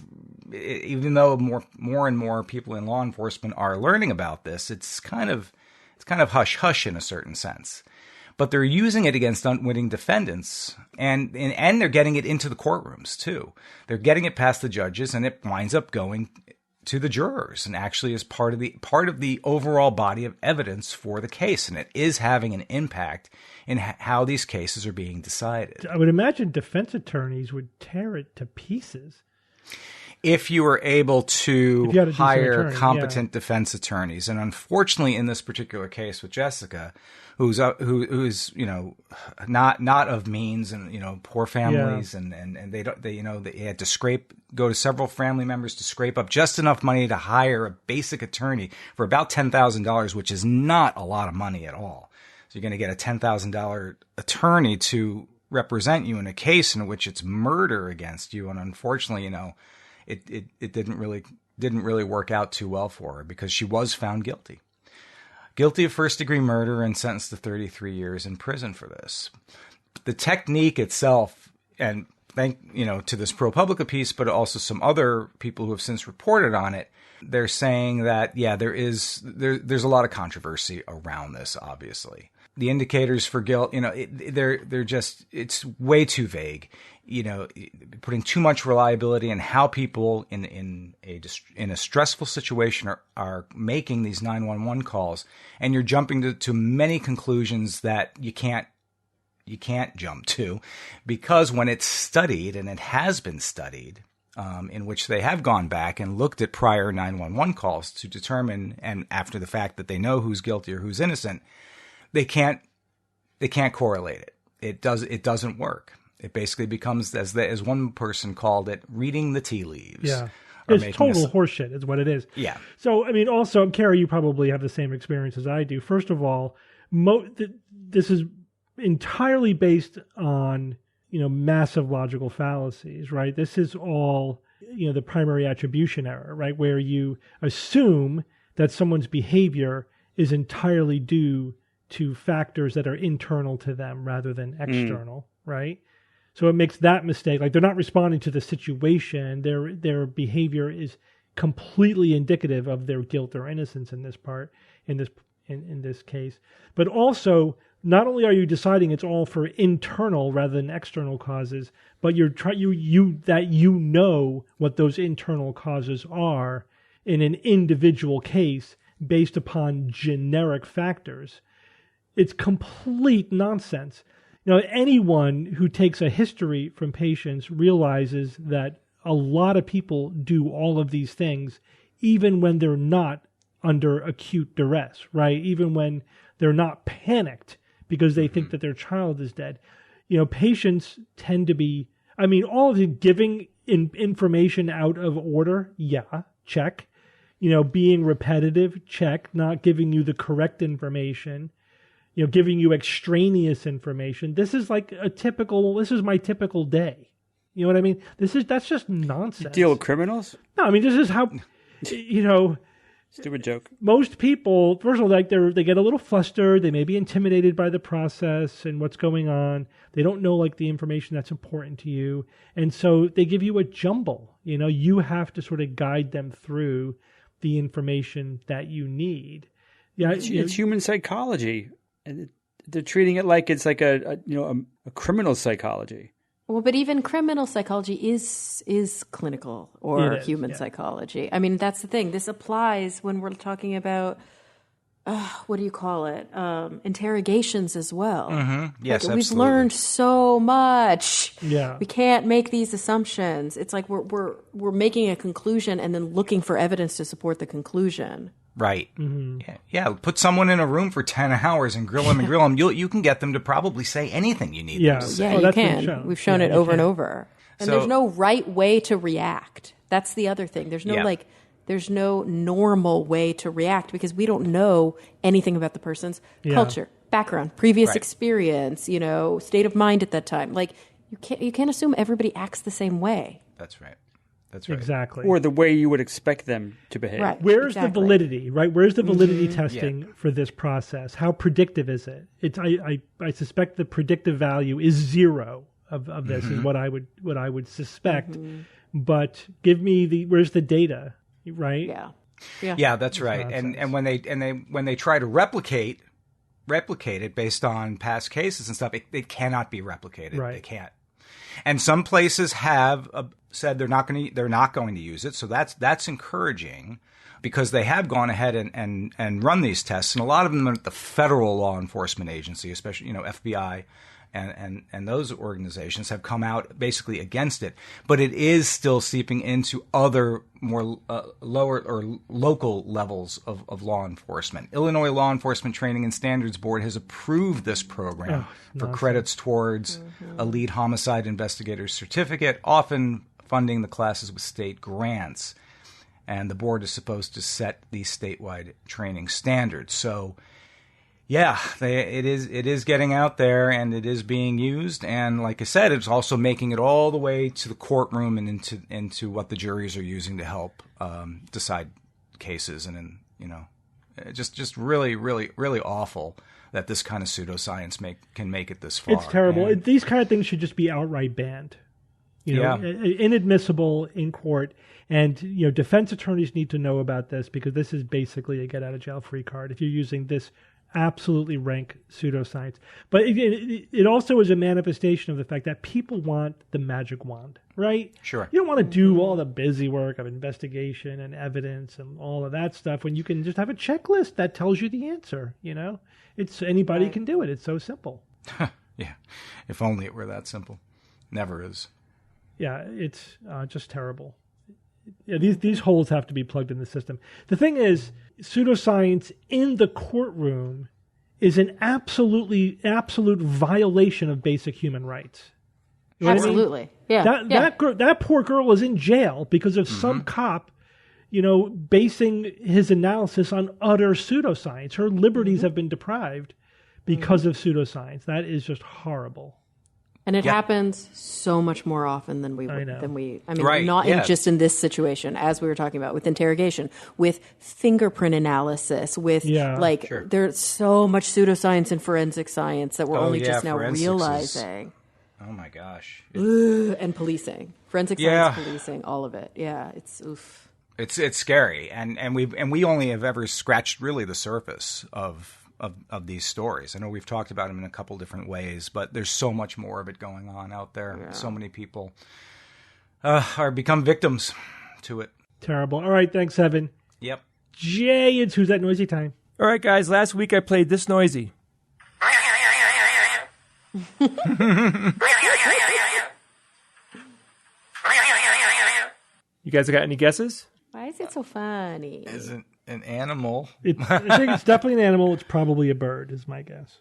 even though more and more people in law enforcement are learning about this, it's kind of hush hush in a certain sense. But they're using it against unwitting defendants, and they're getting it into the courtrooms too. They're getting it past the judges, and it winds up going to the jurors, and actually is part of the overall body of evidence for the case, and it is having an impact in how these cases are being decided. I would imagine defense attorneys would tear it to pieces. If you were able to hire competent defense attorneys. And unfortunately, in this particular case with Jessica, who's not of means, and poor families, and they had to go to several family members to scrape up just enough money to hire a basic attorney for about $10,000, which is not a lot of money at all. So you're going to get a $10,000 attorney to represent you in a case in which it's murder against you, and unfortunately, it didn't really work out too well for her, because she was found guilty of first-degree murder and sentenced to 33 years in prison for this. The technique itself, and to this ProPublica piece, but also some other people who have since reported on it, they're saying that there's a lot of controversy around this. Obviously, the indicators for guilt, they're just, it's way too vague. Putting too much reliability in how people in a stressful situation are making these 911 calls, and you're jumping to many conclusions that you can't jump to, because when it's studied, and it has been studied, in which they have gone back and looked at prior 911 calls to determine, and after the fact that they know who's guilty or who's innocent, they can't correlate it. It doesn't work. It basically becomes, as one person called it, reading the tea leaves. Yeah. It's total horseshit is what it is. Yeah. So, I mean, also, Carrie, you probably have the same experience as I do. First of all, this is entirely based on, massive logical fallacies, right? This is all, the primary attribution error, right? Where you assume that someone's behavior is entirely due to factors that are internal to them rather than external, right? So it makes that mistake. Like, they're not responding to the situation. Their behavior is completely indicative of their guilt or innocence in this case. But also, not only are you deciding it's all for internal rather than external causes, but you know what those internal causes are in an individual case based upon generic factors. It's complete nonsense. Anyone who takes a history from patients realizes that a lot of people do all of these things, even when they're not under acute duress, right? Even when they're not panicked because they think that their child is dead. Patients tend to be, all of the giving information out of order, yeah, check. Being repetitive, check. Not giving you the correct information, giving you extraneous information. This is my typical day. You know what I mean? That's just nonsense. You deal with criminals? No, this is how, Stupid joke. Most people, first of all, they get a little flustered. They may be intimidated by the process and what's going on. They don't know the information that's important to you. And so they give you a jumble. You have to sort of guide them through the information that you need. Yeah, it's human psychology. And they're treating it like it's like a criminal psychology. Well, but even criminal psychology is clinical or human psychology. That's the thing. This applies when we're talking about, what do you call it? Interrogations as well. Mm-hmm. Yes, absolutely. We've learned so much. Yeah. We can't make these assumptions. It's like we're making a conclusion and then looking for evidence to support the conclusion. Right. Mm-hmm. Yeah. Put someone in a room for 10 hours and grill them. You can get them to probably say anything you need them to say. Yeah, you can. We've shown it over and over. And there's no right way to react. That's the other thing. There's no there's no normal way to react because we don't know anything about the person's culture, background, previous experience, state of mind at that time. You can't assume everybody acts the same way. That's right. That's right. Exactly. Or the way you would expect them to behave. Right. Where's the validity, right? Where's the validity testing for this process? How predictive is it? I suspect the predictive value is zero of this is what I would suspect. Mm-hmm. But give me where's the data, right? Yeah, that's right. And when they try to replicate it based on past cases and stuff, it cannot be replicated. Right. They can't. And some places have said they're not going to use it. So that's encouraging because they have gone ahead and run these tests. And a lot of them are at the federal law enforcement agency, especially, FBI and those organizations have come out basically against it. But it is still seeping into other more lower or local levels of law enforcement. Illinois Law Enforcement Training and Standards Board has approved this program for credits towards a lead homicide investigator's certificate, often funding the classes with state grants. And the board is supposed to set these statewide training standards. So yeah, it is getting out there and it is being used. And like I said, it's also making it all the way to the courtroom and into what the juries are using to help decide cases. And just really, really, really awful that this kind of pseudoscience can make it this far. It's terrible. These kind of things should just be outright banned. Inadmissible in court. And, defense attorneys need to know about this because this is basically a get out of jail free card. If you're using this absolutely rank pseudoscience. But it also is a manifestation of the fact that people want the magic wand, right? Sure. You don't want to do all the busy work of investigation and evidence and all of that stuff when you can just have a checklist that tells you the answer, It's anybody can do it. It's so simple. Yeah. If only it were that simple. Never is. Yeah, it's just terrible. Yeah, these holes have to be plugged in the system. The thing is, pseudoscience in the courtroom is an absolute violation of basic human rights. You know what I mean? Absolutely. Yeah. That poor girl is in jail because of some cop, basing his analysis on utter pseudoscience. Her liberties have been deprived because of pseudoscience. That is just horrible. And it happens so much more often than we. Right, not just in this situation, as we were talking about with interrogation, with fingerprint analysis, with there's so much pseudoscience and forensic science that we're only just now realizing. Oh my gosh! And policing, forensic science, policing, all of it. Yeah, it's oof. It's scary, and we only have ever scratched really the surface of these stories. I know we've talked about them in a couple different ways, but there's so much more of it going on out there. Yeah. So many people are become victims to it. Terrible. All right, thanks, Evan. Yep. Jay, it's Who's That Noisy time. All right, guys, last week I played This Noisy. You guys got any guesses? Why is it so funny? Isn't an animal? I think it's definitely an animal. It's probably a bird, is my guess.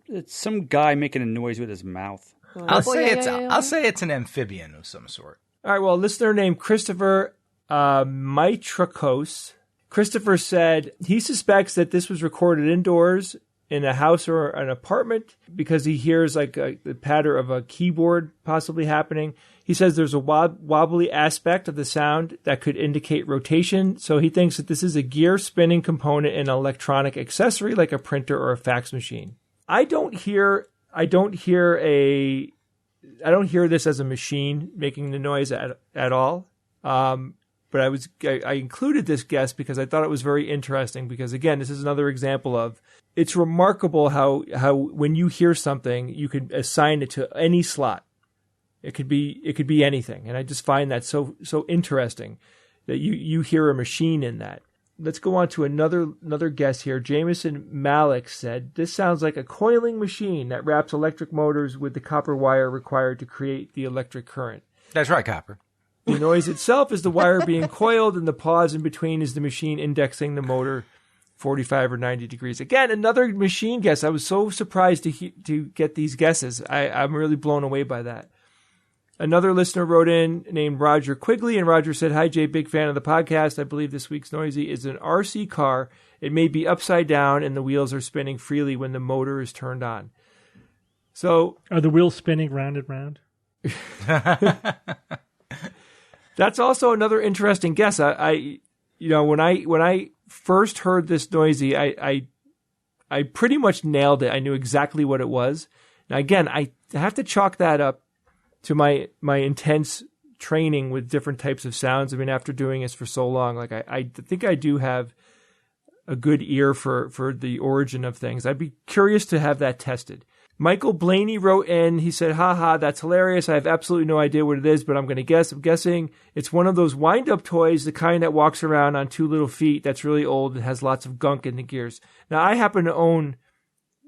It's some guy making a noise with his mouth. I'll say it's an amphibian of some sort. All right. Well, a listener named Christopher Mitrakos. Christopher said he suspects that this was recorded indoors in a house or an apartment because he hears like the patter of a keyboard possibly happening. He says there's a wobbly aspect of the sound that could indicate rotation, so he thinks that this is a gear spinning component in an electronic accessory like a printer or a fax machine. I don't hear this as a machine making the noise at all. But I included this guess because I thought it was very interesting because, again, this is another example of it's remarkable how when you hear something, you can assign it to any slot. It could be anything. And I just find that so interesting that you hear a machine in that. Let's go on to another guess here. Jameson Malik said, this sounds like a coiling machine that wraps electric motors with the copper wire required to create the electric current. That's right, copper. The noise itself is the wire being coiled, and the pause in between is the machine indexing the motor 45 or 90 degrees. Again, another machine guess. I was so surprised to get these guesses. I'm really blown away by that. Another listener wrote in named Roger Quigley, and Roger said, hi, Jay, big fan of the podcast. I believe this week's Noisy is an RC car. It may be upside down, and the wheels are spinning freely when the motor is turned on. So, are the wheels spinning round and round? That's also another interesting guess. When I first heard this Noisy, I pretty much nailed it. I knew exactly what it was. Now, again, I have to chalk that up to my intense training with different types of sounds. I mean, after doing this for so long, like I think I do have a good ear for the origin of things. I'd be curious to have that tested. Michael Blaney wrote in, he said, haha, that's hilarious. I have absolutely no idea what it is, but I'm going to guess. I'm guessing it's one of those wind-up toys, the kind that walks around on two little feet that's really old and has lots of gunk in the gears. Now, I happen to own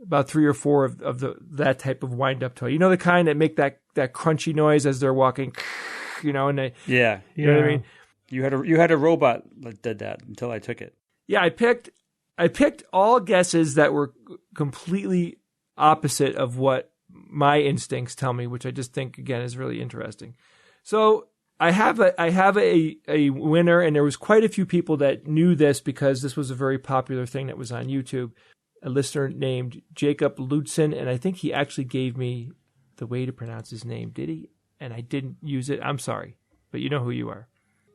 about 3 or 4 of that type of wind-up toy. You know, the kind that make that crunchy noise as they're walking, and they... Yeah. You know what I mean? You had a robot that did that until I took it. Yeah, I picked all guesses that were completely opposite of what my instincts tell me, which I just think, again, is really interesting. So I have a winner, and there was quite a few people that knew this because this was a very popular thing that was on YouTube. A listener named Jacob Lutzen, and I think he actually gave me the way to pronounce his name. Did he? And I didn't use it. I'm sorry, but you know who you are.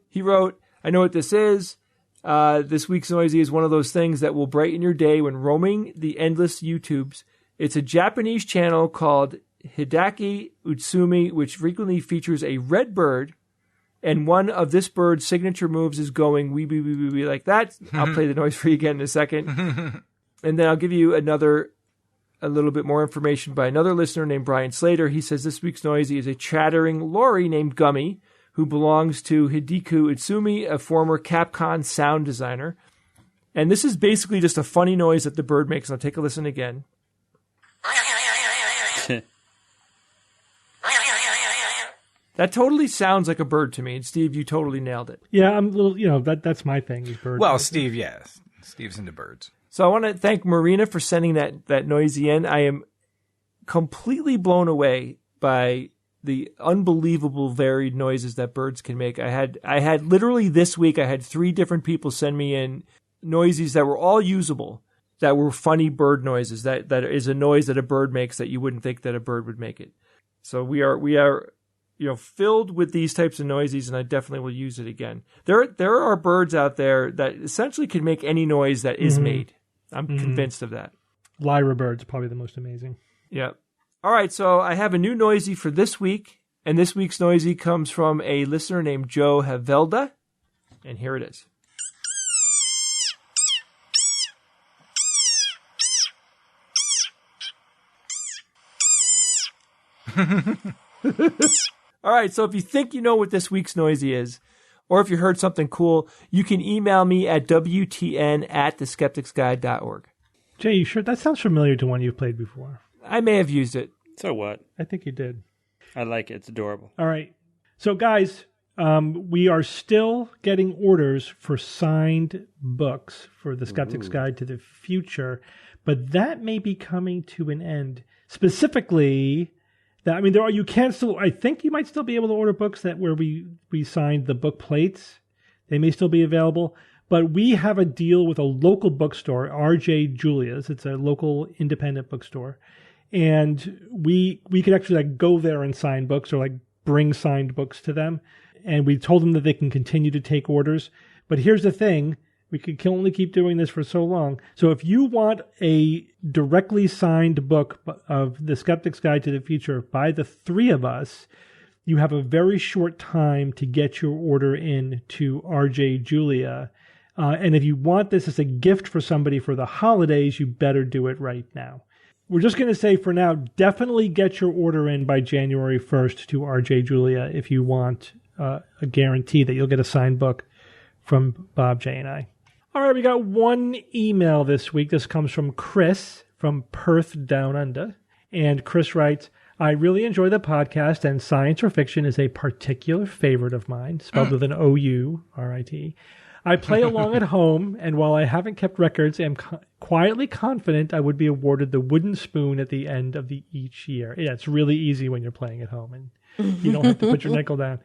He wrote, I know what this is. This week's Noisy is one of those things that will brighten your day when roaming the endless YouTubes. It's a Japanese channel called Hidaki Utsumi, which frequently features a red bird, and one of this bird's signature moves is going wee, wee, wee, wee, wee like that. I'll play the noise for you again in a second. And then I'll give you a little bit more information by another listener named Brian Slater. He says this week's noisy is a chattering lorry named Gummy, who belongs to Hideko Utsumi, a former Capcom sound designer. And this is basically just a funny noise that the bird makes. I'll take a listen again. That totally sounds like a bird to me. And Steve, you totally nailed it. Yeah, I'm a little, that's my thing, is bird. Well, Steve, yes. Steve's into birds. So I want to thank Marina for sending that noisy in. I am completely blown away by the unbelievable varied noises that birds can make. I had literally this week, I had 3 different people send me in noisies that were all usable, that were funny bird noises. That is a noise that a bird makes that you wouldn't think that a bird would make it. So we are filled with these types of noises, and I definitely will use it again. There are birds out there that essentially can make any noise that is made. I'm convinced of that. Lyra bird's probably the most amazing. Yeah. All right, so I have a new noisy for this week, and this week's noisy comes from a listener named Joe Havelda, and here it is. All right, so if you think you know what this week's noisy is, or if you heard something cool, you can email me at wtn@theskepticsguide.org. Jay, you sure? That sounds familiar to one you've played before. I may have used it. So what? I think you did. I like it. It's adorable. All right. So, guys, we are still getting orders for signed books for the Skeptic's Guide to the Future, but that may be coming to an end. Specifically, you can still. I think you might still be able to order books where we signed the book plates. They may still be available, but we have a deal with a local bookstore, R.J. Julia's. It's a local independent bookstore, and we could actually go there and sign books or bring signed books to them. And we told them that they can continue to take orders. But here's the thing. We can only keep doing this for so long. So if you want a directly signed book of The Skeptic's Guide to the Future by the 3 of us, you have a very short time to get your order in to RJ Julia. And if you want this as a gift for somebody for the holidays, you better do it right now. We're just going to say for now, definitely get your order in by January 1st to RJ Julia if you want a guarantee that you'll get a signed book from Bob, Jay, and I. All right, we got one email this week. This comes from Chris from Perth Down Under. And Chris writes, I really enjoy the podcast, and science or fiction is a particular favorite of mine, spelled with an O-U-R-I-T. I play along at home, and while I haven't kept records, am quietly confident I would be awarded the wooden spoon at the end of each year. Yeah, it's really easy when you're playing at home, and you don't have to put your nickel down.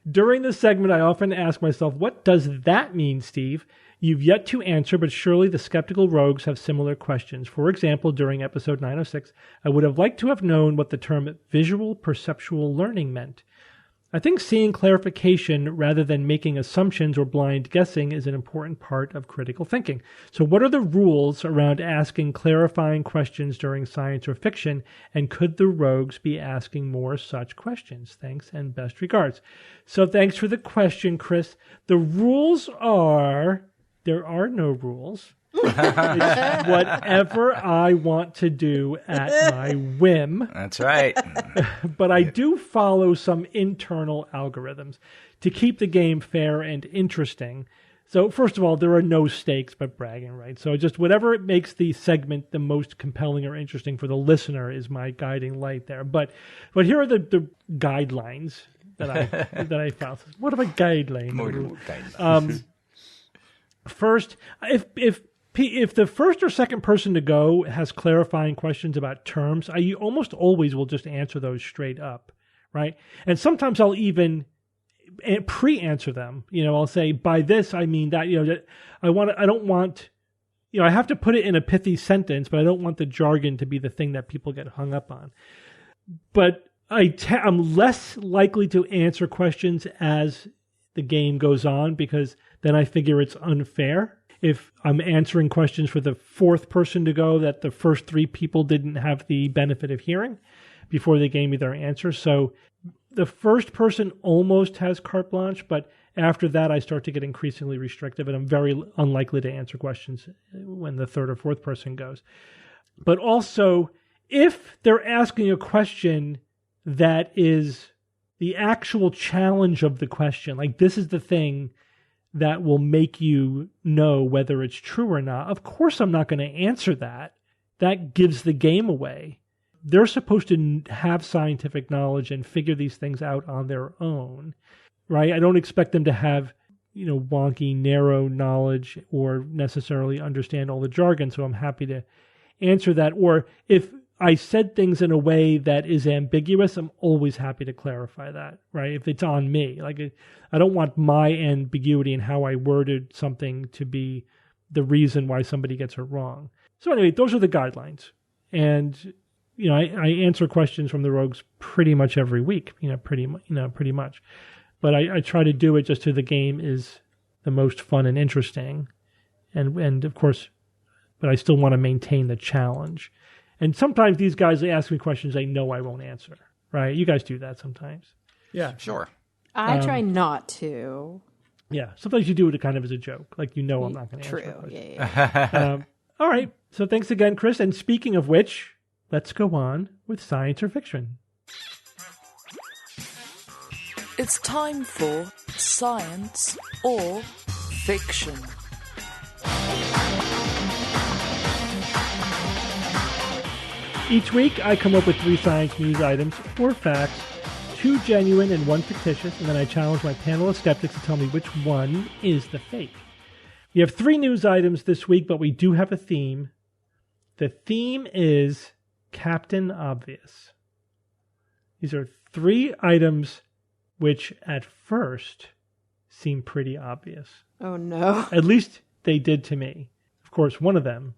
During this segment, I often ask myself, what does that mean, Steve? You've yet to answer, but surely the skeptical rogues have similar questions. For example, during episode 906, I would have liked to have known what the term visual perceptual learning meant. I think seeing clarification rather than making assumptions or blind guessing is an important part of critical thinking. So what are the rules around asking clarifying questions during science or fiction, and could the rogues be asking more such questions? Thanks and best regards. So thanks for the question, Chris. The rules are... There are no rules. It's whatever I want to do at my whim. That's right. But I do follow some internal algorithms to keep the game fair and interesting. So first of all, there are no stakes but bragging rights. So just whatever makes the segment the most compelling or interesting for the listener is my guiding light there. But here are the guidelines that I found. What are my guidelines? More guidelines. First, if the first or second person to go has clarifying questions about terms, I almost always will just answer those straight up, right? And sometimes I'll even pre-answer them. I'll say, by this I mean that. I have to put it in a pithy sentence, but I don't want the jargon to be the thing that people get hung up on. But I'm less likely to answer questions as the game goes on, because then I figure it's unfair. If I'm answering questions for the fourth person to go that the first 3 people didn't have the benefit of hearing before they gave me their answer. So the first person almost has carte blanche, but After that, I start to get increasingly restrictive, and I'm very unlikely to answer questions when the third or fourth person goes. But also, if they're asking a question that is the actual challenge of the question, like this is the thing that will make you know whether it's true or not, of course I'm not going to answer that. That gives the game away. They're supposed to have scientific knowledge and figure these things out on their own, right? I don't expect them to have, wonky, narrow knowledge or necessarily understand all the jargon, so I'm happy to answer that. Or if I said things in a way that is ambiguous, I'm always happy to clarify that, right? If it's on me. Like, I don't want my ambiguity in how I worded something to be the reason why somebody gets it wrong. So anyway, those are the guidelines. And, I answer questions from the rogues pretty much every week, pretty much. But I try to do it just so the game is the most fun and interesting. And of course, but I still want to maintain the challenge. And sometimes these guys, they ask me questions they know I won't answer, right? You guys do that sometimes. Yeah. Sure. I try not to. Yeah. Sometimes you do it kind of as a joke. Like, I'm not going to answer. True. Yeah. All right. So thanks again, Chris. And speaking of which, let's go on with science or fiction. It's time for science or fiction. Each week, I come up with 3 science news items, 4 facts, 2 genuine and 1 fictitious, and then I challenge my panel of skeptics to tell me which one is the fake. We have 3 news items this week, but we do have a theme. The theme is Captain Obvious. These are 3 items which at first seem pretty obvious. Oh, no. At least they did to me. Of course, one of them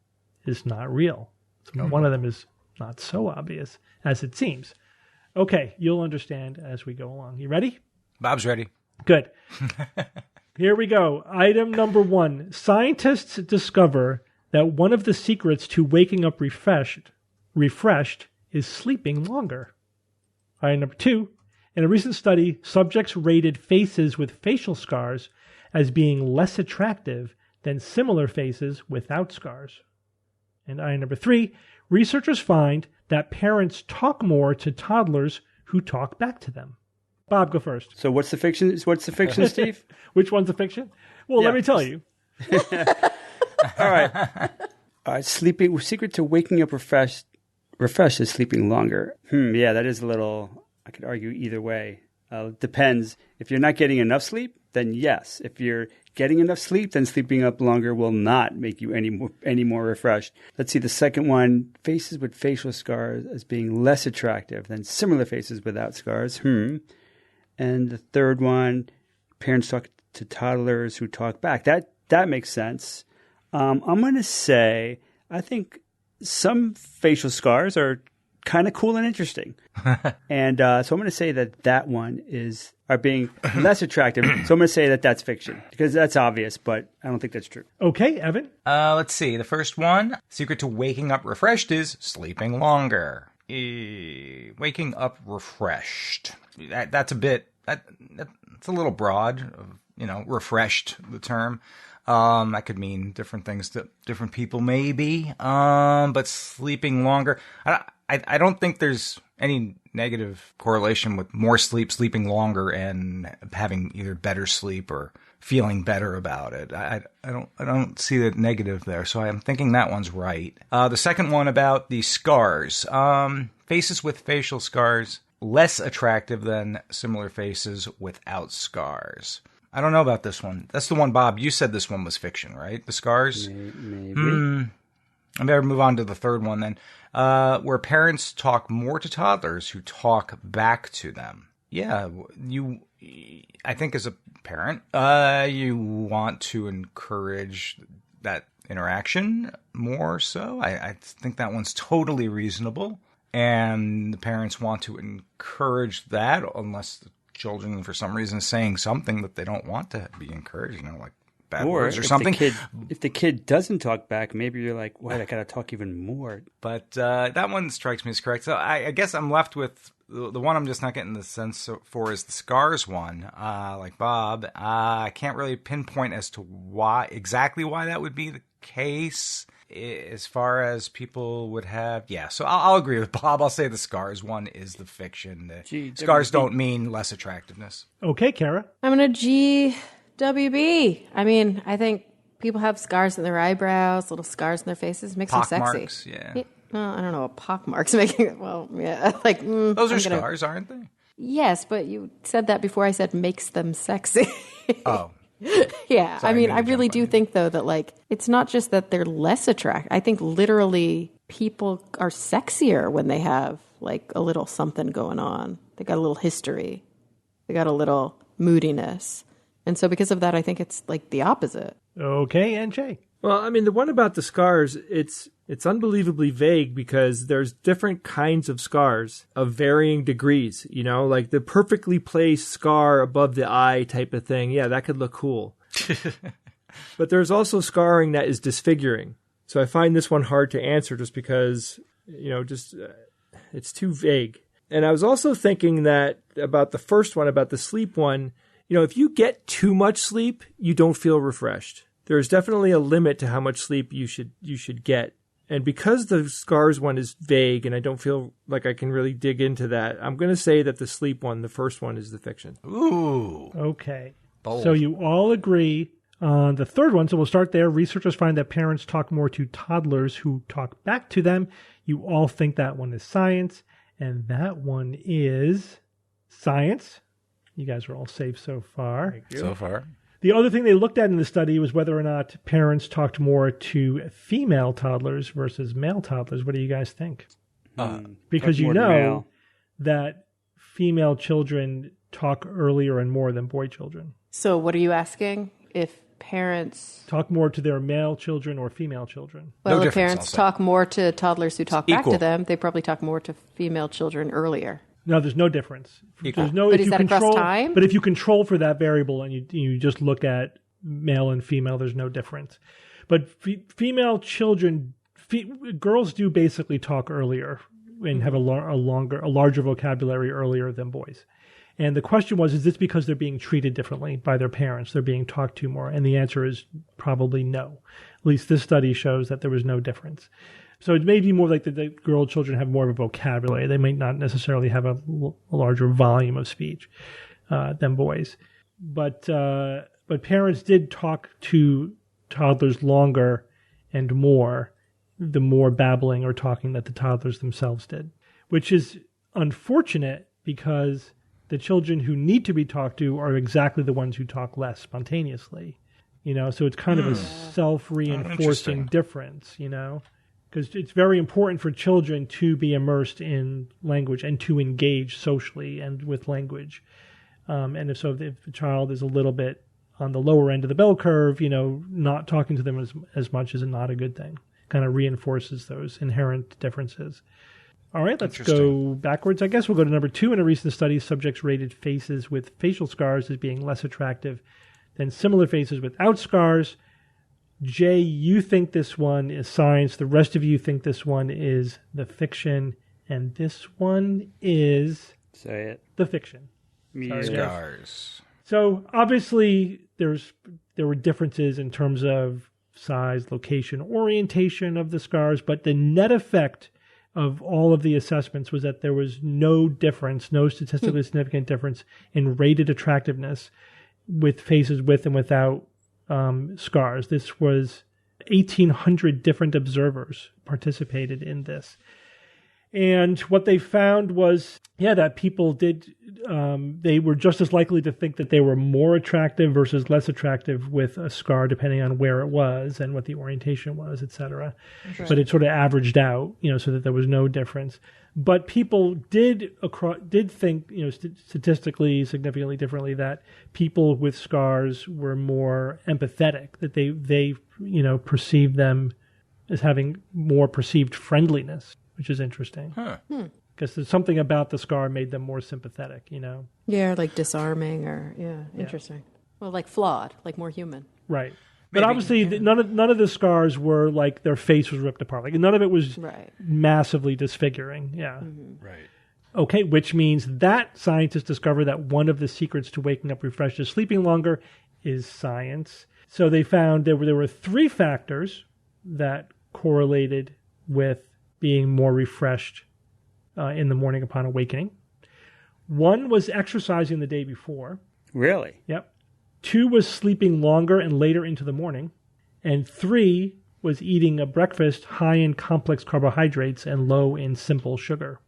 is not real. So one of them is not so obvious as it seems. Okay, you'll understand as we go along. You ready? Bob's ready. Good. Here we go. Item number 1. Scientists discover that one of the secrets to waking up refreshed is sleeping longer. Item number 2. In a recent study, subjects rated faces with facial scars as being less attractive than similar faces without scars. And item number 3, researchers find that parents talk more to toddlers who talk back to them. Bob, go first. So what's the fiction? What's the fiction, Steve? Which one's the fiction? Well, let me tell you. All right. Sleeping. Secret to waking up refreshed is sleeping longer. Yeah, that is a little. I could argue either way. Depends. If you're not getting enough sleep, then yes. If you're getting enough sleep, then sleeping up longer will not make you any more refreshed. Let's see the second one. Faces with facial scars as being less attractive than similar faces without scars. And the third one, parents talk to toddlers who talk back. That makes sense. I'm going to say I think some facial scars are kind of cool and interesting. And so I'm going to say that one are being less attractive. So I'm going to say that that's fiction because that's obvious, but I don't think that's true. Okay, Evan. Let's see. The first one, secret to waking up refreshed is sleeping longer. Waking up refreshed. That's a bit, that's a little broad, refreshed, the term. That could mean different things to different people, maybe. But sleeping longer, I don't think there's any negative correlation with more sleeping longer, and having either better sleep or feeling better about it. I don't see the negative there, so I'm thinking that one's right. The second one about the scars, faces with facial scars less attractive than similar faces without scars. I don't know about this one. That's the one, Bob. You said this one was fiction, right? The scars? Maybe. I better move on to the third one then. Where parents talk more to toddlers who talk back to them. Yeah, I think as a parent, you want to encourage that interaction more so. I think that one's totally reasonable. And the parents want to encourage that unless the children, for some reason, saying something that they don't want to be encouraged, like bad words or something. If the kid doesn't talk back, maybe you're like, wait, I got to talk even more. But that one strikes me as correct. So I guess I'm left with The one I'm just not getting the sense for is the scars one. Like Bob, I can't really pinpoint as to exactly why that would be the case. As far as people would have, so I'll agree with Bob. I'll say the scars one is the fiction. The scars don't mean less attractiveness. Okay, Kara. I'm going to GWB. I mean, I think people have scars in their eyebrows, little scars in their faces. Makes them sexy. Marks, yeah. Well, I don't know what pock marks making it. Well, yeah. Like those are scars, aren't they? Yes, but you said that before I said makes them sexy. Oh. Yeah, Sorry, I mean, I really do think, though, that, like, it's not just that they're less attractive. I think literally people are sexier when they have, like, a little something going on. They got a little history. They got a little moodiness. And so because of that, I think it's, like, the opposite. Okay, and Jay. Well, I mean, the one about the scars, it's unbelievably vague because there's different kinds of scars of varying degrees, you know, like the perfectly placed scar above the eye type of thing. Yeah, that could look cool. But there's also scarring that is disfiguring. So I find this one hard to answer just because, you know, it's too vague. And I was also thinking that about the first one, about the sleep one, you know, if you get too much sleep, you don't feel refreshed. There's definitely a limit to how much sleep you should get. And because the scars one is vague and I don't feel like I can really dig into that, I'm going to say that the sleep one, the first one, is the fiction. Ooh. Okay. Bold. So you all agree on the third one. So we'll start there. Researchers find that parents talk more to toddlers who talk back to them. You all think that one is science. And that one is science. You guys are all safe so far. Thank you. So far. The other thing they looked at in the study was whether or not parents talked more to female toddlers versus male toddlers. What do you guys think? Because you know that female children talk earlier and more than boy children. So what are you asking? If parents talk more to their male children or female children? Well, if parents talk more to toddlers who talk back to them, they probably talk more to female children earlier. No, there's no difference. There's no. But is that across time? But if you control for that variable and you just look at male and female, there's no difference. But female children, girls do basically talk earlier and have a larger vocabulary earlier than boys. And the question was, is this because they're being treated differently by their parents? They're being talked to more? And the answer is probably no. At least this study shows that there was no difference. So it may be more like the girl children have more of a vocabulary. They might not necessarily have a larger volume of speech than boys. But parents did talk to toddlers longer and more, the more babbling or talking that the toddlers themselves did, which is unfortunate because the children who need to be talked to are exactly the ones who talk less spontaneously. You know, so it's kind of a self-reinforcing difference, you know. Because it's very important for children to be immersed in language and to engage socially and with language. And if a child is a little bit on the lower end of the bell curve, you know, not talking to them as much is not a good thing. Kind of reinforces those inherent differences. All right, let's go backwards. I guess we'll go to number 2. In a recent study, subjects rated faces with facial scars as being less attractive than similar faces without scars. Jay, you think this one is science. The rest of you think this one is the fiction. And this one is... Say it. The fiction. Scars. So, obviously, there were differences in terms of size, location, orientation of the scars, but the net effect of all of the assessments was that there was no difference, no statistically significant difference in rated attractiveness with faces with and without scars. This was 1,800 different observers participated in this. And what they found was, that people did, they were just as likely to think that they were more attractive versus less attractive with a scar, depending on where it was and what the orientation was, etc. But it sort of averaged out, so that there was no difference. But people did think, statistically significantly differently, that people with scars were more empathetic, that they perceived them as having more perceived friendliness, which is interesting. Because there's something about the scar made them more sympathetic, Yeah, like disarming or, interesting. Well, like flawed, like more human. Right. But obviously, none of the scars were like their face was ripped apart. Like none of it was massively disfiguring. Yeah. Right. Okay, which means that scientists discovered that one of the secrets to waking up refreshed is sleeping longer is science. So they found there were 3 factors that correlated with being more refreshed in the morning upon awakening. 1 was exercising the day before. Really? Yep. 2 was sleeping longer and later into the morning. And 3 was eating a breakfast high in complex carbohydrates and low in simple sugar.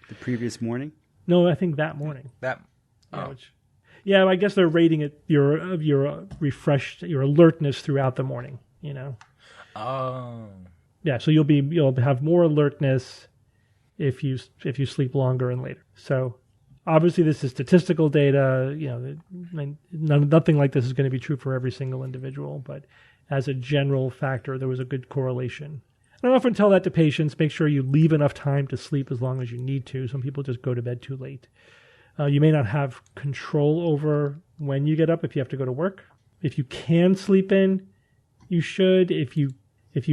The previous morning? No, I think that morning. Oh. I guess they're rating it your refreshed, your alertness throughout the morning, you know. Oh. Yeah, so you'll have more alertness if you sleep longer and later. So obviously this is statistical data, you know, nothing like this is going to be true for every single individual, but as a general factor, there was a good correlation. And I often tell that to patients, make sure you leave enough time to sleep as long as you need to. Some people just go to bed too late. You may not have control over when you get up if you have to go to work. If you can sleep in, you should. If you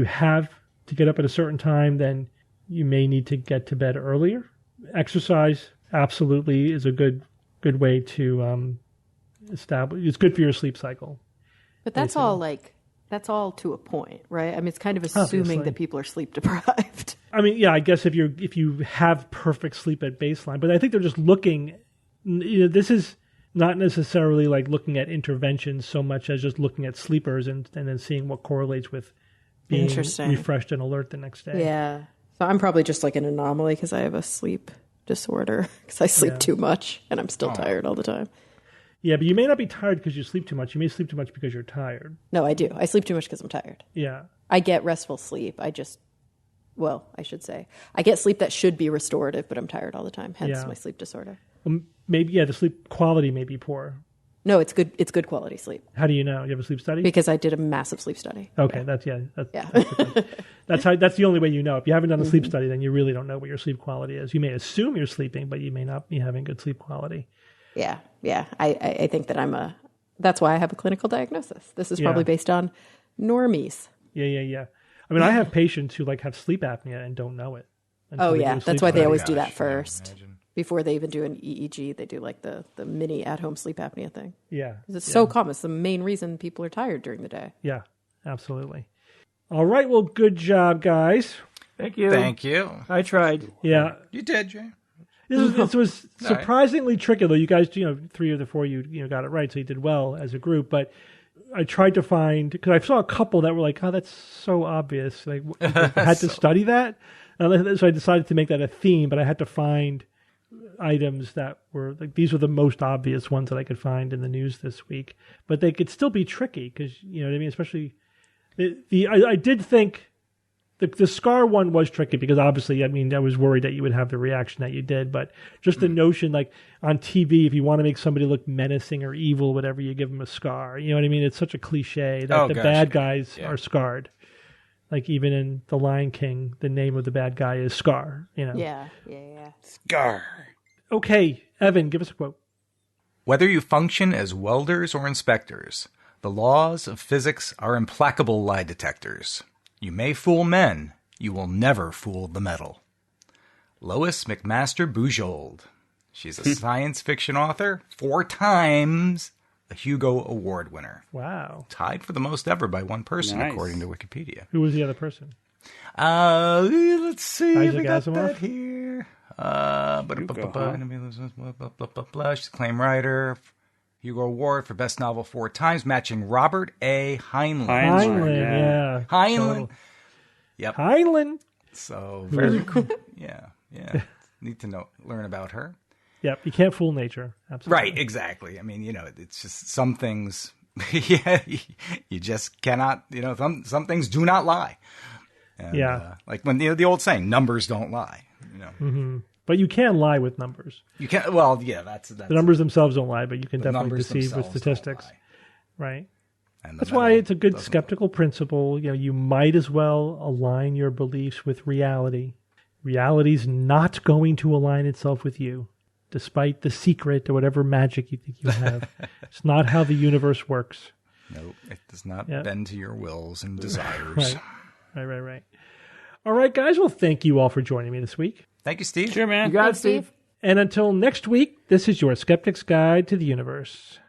have to get up at a certain time, then you may need to get to bed earlier. Exercise absolutely is a good way to establish. It's good for your sleep cycle. But that's all to a point, right? I mean, it's kind of assuming Obviously. that people are sleep deprived. I mean, yeah, I guess if you have perfect sleep at baseline, but I think they're just looking. You know, this is not necessarily like looking at interventions so much as just looking at sleepers and then seeing what correlates with being refreshed and alert the next day. Yeah. So I'm probably just like an anomaly because I have a sleep disorder because I sleep too much and I'm still tired all the time. Yeah, but you may not be tired because you sleep too much. You may sleep too much because you're tired. No, I do. I sleep too much because I'm tired. Yeah. I get restful sleep. I should say. I get sleep that should be restorative, but I'm tired all the time, hence my sleep disorder. Well, maybe, the sleep quality may be poor. No, it's good. It's good quality sleep. How do you know? You have a sleep study? Because I did a massive sleep study. Okay, that's the only way you know. If you haven't done a sleep study, then you really don't know what your sleep quality is. You may assume you're sleeping, but you may not be having good sleep quality. Yeah. I think that that's why I have a clinical diagnosis. This is probably based on normies. Yeah. I mean, I have patients who have sleep apnea and don't know it. Oh yeah, that's why they always do that first. Before they even do an EEG, they do like the mini at-home sleep apnea thing. Yeah. It's so common. It's the main reason people are tired during the day. Yeah, absolutely. All right, well, good job, guys. Thank you. Thank you. I tried. Yeah. You did, Jay. This was surprisingly tricky, though. You guys, 3 of the 4, you got it right, so you did well as a group. But I tried to find, because I saw a couple that were like, oh, that's so obvious. Like, I had to study that. So I decided to make that a theme, but I had to find items that were like, these were the most obvious ones that I could find in the news this week. But they could still be tricky, because, you know what I mean? Especially, I did think the scar one was tricky because obviously, I mean, I was worried that you would have the reaction that you did, but just the notion, like on TV, if you want to make somebody look menacing or evil, whatever, you give them a scar. You know what I mean? It's such a cliche that bad guys are scarred. Like even in The Lion King, the name of the bad guy is Scar. You know? Yeah. Scar. Okay, Evan, give us a quote. Whether you function as welders or inspectors, the laws of physics are implacable lie detectors. You may fool men, you will never fool the metal. Lois McMaster Bujold. She's a science fiction author, 4 times a Hugo Award winner. Wow. Tied for the most ever by one person, Nice. according to Wikipedia. Who was the other person? Let's see if Isaac we got Asimov? that here. She's a claim writer. Hugo Award for Best Novel 4 times, matching Robert A. Heinlein. Heinlein, yeah. Heinlein. Yep. Heinlein. So very cool. Yeah. Need to learn about her. Yep, you can't fool nature. Absolutely. Right, exactly. I mean, it's just some things, you just cannot, some things do not lie. And, like when the old saying, numbers don't lie, Mm-hmm. But you can lie with numbers. You can, well, yeah, that's the numbers themselves don't lie, but you can definitely deceive with statistics. Right. And that's why it's a good skeptical principle. You might as well align your beliefs with reality. Reality's not going to align itself with you, despite the secret or whatever magic you think you have. It's not how the universe works. No, it does not bend to your wills and desires. Right. All right, guys. Well, thank you all for joining me this week. Thank you, Steve. Sure, man. You got it, Steve. And until next week, this is your Skeptic's Guide to the Universe.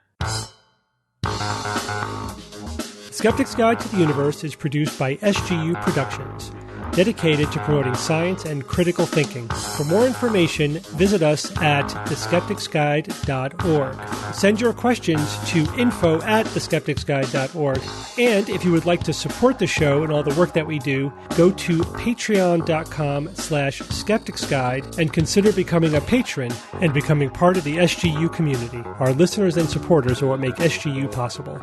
Skeptic's Guide to the Universe is produced by SGU Productions, dedicated to promoting science and critical thinking. For more information, visit us at theskepticsguide.org. Send your questions to info@theskepticsguide.org. And if you would like to support the show and all the work that we do, go to patreon.com/skepticsguide and consider becoming a patron and becoming part of the SGU community. Our listeners and supporters are what make SGU possible.